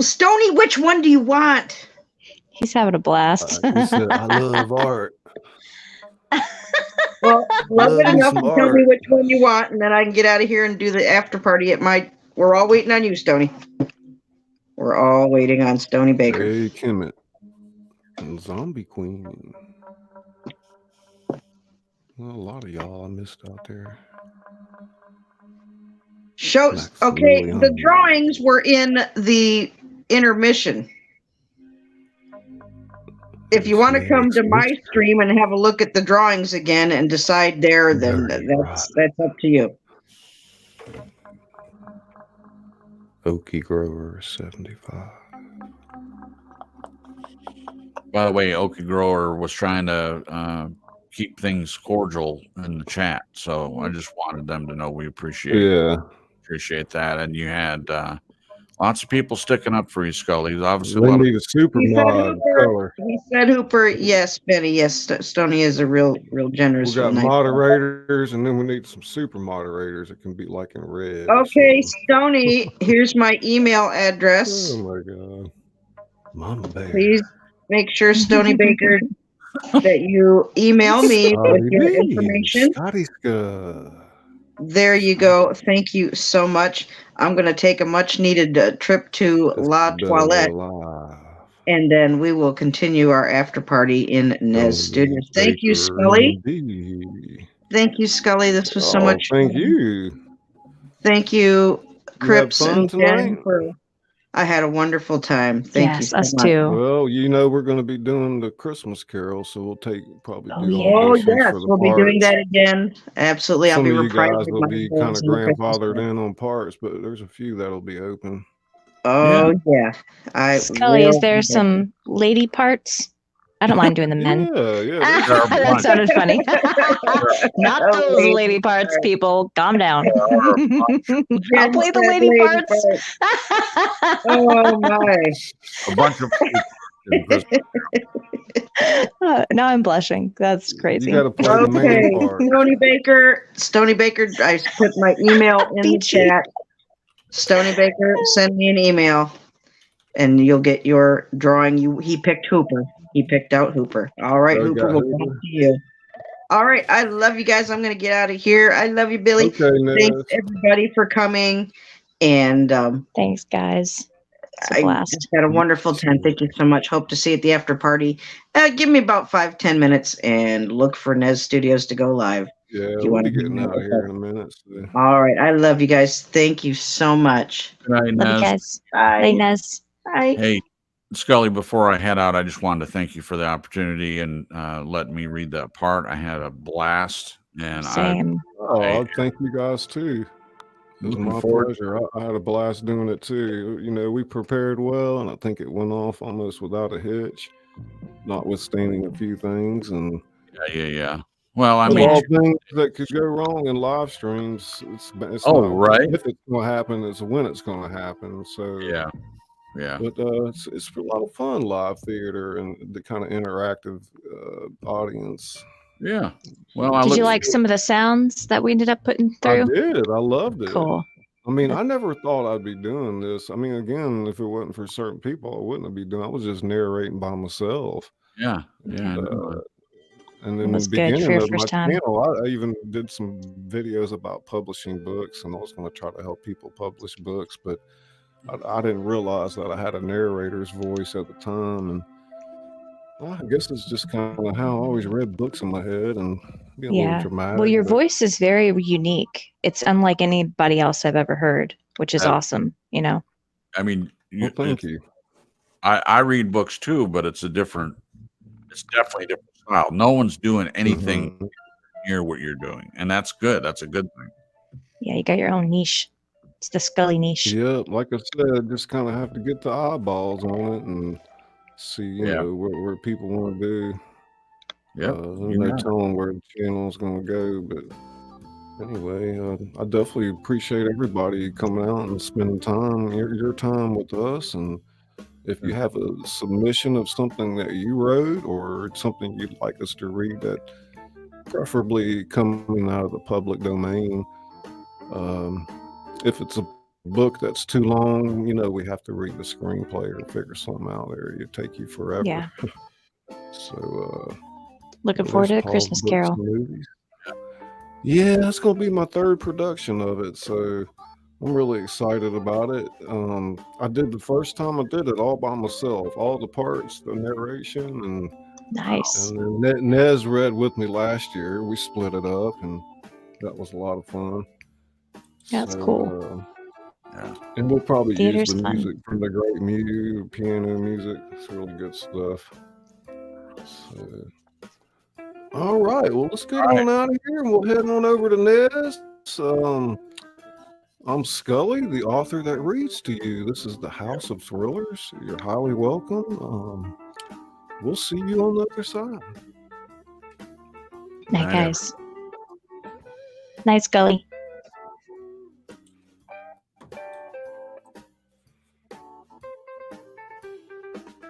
Stony, which one do you want? He's having a blast. He said, I love art. Well, love it Love enough some to tell me art. which one you want, and then I can get out of here and do the after party at my... We're all waiting on you, Stony. We're all waiting on Stony Baker. Hey, Kemet. Zombie Queen. Well, a lot of y'all I missed out there. Shows. Okay, the drawings were in the intermission. If you want to come to my stream and have a look at the drawings again and decide there, then that's up to you. Okie Grower 75. By the way, Okie Grower was trying to keep things cordial in the chat, so I just wanted them to know we appreciate that. And you had Lots of people sticking up for you, Scully. There's obviously a They lot of need a super He said mod Hooper. color. He said Hooper. Yes, Benny. Yes, Stoney is a real We generous. got nice guy. moderators, and then we need some super moderators. It can be like in red. or Okay, something. Stoney. Here's my email address. Oh my god, Mama Bear. Please make sure, Stoney Baker, that you email me with your information. Scotty Scott. There you go. Thank you so much. I'm going to take a much needed trip to La Toilette, and then we will continue our after party in Nez Studios. Thank you, Scully. Thank you, Scully. This was so much Thank fun. you. Thank you, Cripps fun and tonight? Jen. I had a wonderful time. Thank you Yes, so us much. too. Well, we're going to be doing the Christmas Carol, so we'll probably Oh, do yeah. Oh, auditions yes, for the we'll be doing parts. that again. Absolutely. I'll Some be of you guys reprising will my be roles kind of in the Christmas grandfathered Carol. in on parts, but there's a few that'll be open. Oh, yeah. Scully, is there some lady parts? I don't mind doing the men. Yeah. That sounded funny. Not those lady lady parts, people. Calm down. I'll play the said lady lady parts. Oh, my. a bunch of Now I'm blushing. That's crazy. You got to play the main part. Stony Baker, I put my email in the chat. Stony Baker, send me an email, and you'll get your drawing. He picked Hooper. He picked out Hooper. All right, Hooper will come to you. All right, I love you guys. I'm going to get out of here. I love you, Billy. Okay, thanks everybody for coming, and thanks, guys. I just had a wonderful time. Thank you so much. Hope to see you at the after party. Give me about 5-10 minutes and look for Nez Studios to go live. Yeah, we'll be getting out of here in a minute. So. All right. I love you guys. Thank you so much. Good night, Love Nez. you guys. Bye. Night, Nez. Bye. Hey, Scully, before I head out, I just wanted to thank you for the opportunity and letting me read that part. I had a blast. And Same. Thank you guys too. It was my pleasure. I had a blast doing it too. We prepared well, and I think it went off almost without a hitch, notwithstanding a few things. And yeah. Well, I mean, all things that could go wrong in live streams. It's right. If it's going to happen, it's when it's going to happen. So yeah. But it's a lot of fun, live theater and the kind of interactive audience. Yeah. Well, did you like some of the sounds that we ended up putting through? I did. I loved it. Cool. I mean, I never thought I'd be doing this. I mean, again, if it wasn't for certain people, I wouldn't be doing. I was just narrating by myself. Yeah. And in the beginning of my channel, I even did some videos about publishing books, and I was going to try to help people publish books, but I didn't realize that I had a narrator's voice at the time, and I guess it's just kind of how I always read books in my head and a little dramatic. Well, your voice is very unique. It's unlike anybody else I've ever heard, which is awesome. I mean, thank you. I read books too, but it's definitely a different style. No one's doing anything near what you're doing, and that's good. That's a good thing. Yeah, you got your own niche. It's the Scully niche. Yeah, like I said, just kind of have to get the eyeballs on it and see, you know, what people want to do. Yeah, no telling where the channel is going to go, but anyway, I definitely appreciate everybody coming out and spending your time with us. And if you have a submission of something that you wrote or something you'd like us to read, that preferably coming out of the public domain. If it's a book that's too long, we have to read the screenplay or figure something out there. It'd take you forever. Yeah. So, looking forward to the Christmas Carol. Yeah, that's going to be my third production of it. So I'm really excited about it. I did the first time I did it all by myself, all the parts, the narration, and nice. And then Nez read with me last year. We split it up, and that was a lot of fun. That's cool. And we'll probably Theater's use the fun. music from the great piano music. It's really good stuff. So, all right, well, let's get on out of here, and we'll head on over to Nez. I'm Scully, the author that reads to you. This is the House of Thrillers. You're highly welcome. We'll see you on the other side. Night, guys. Night, Scully.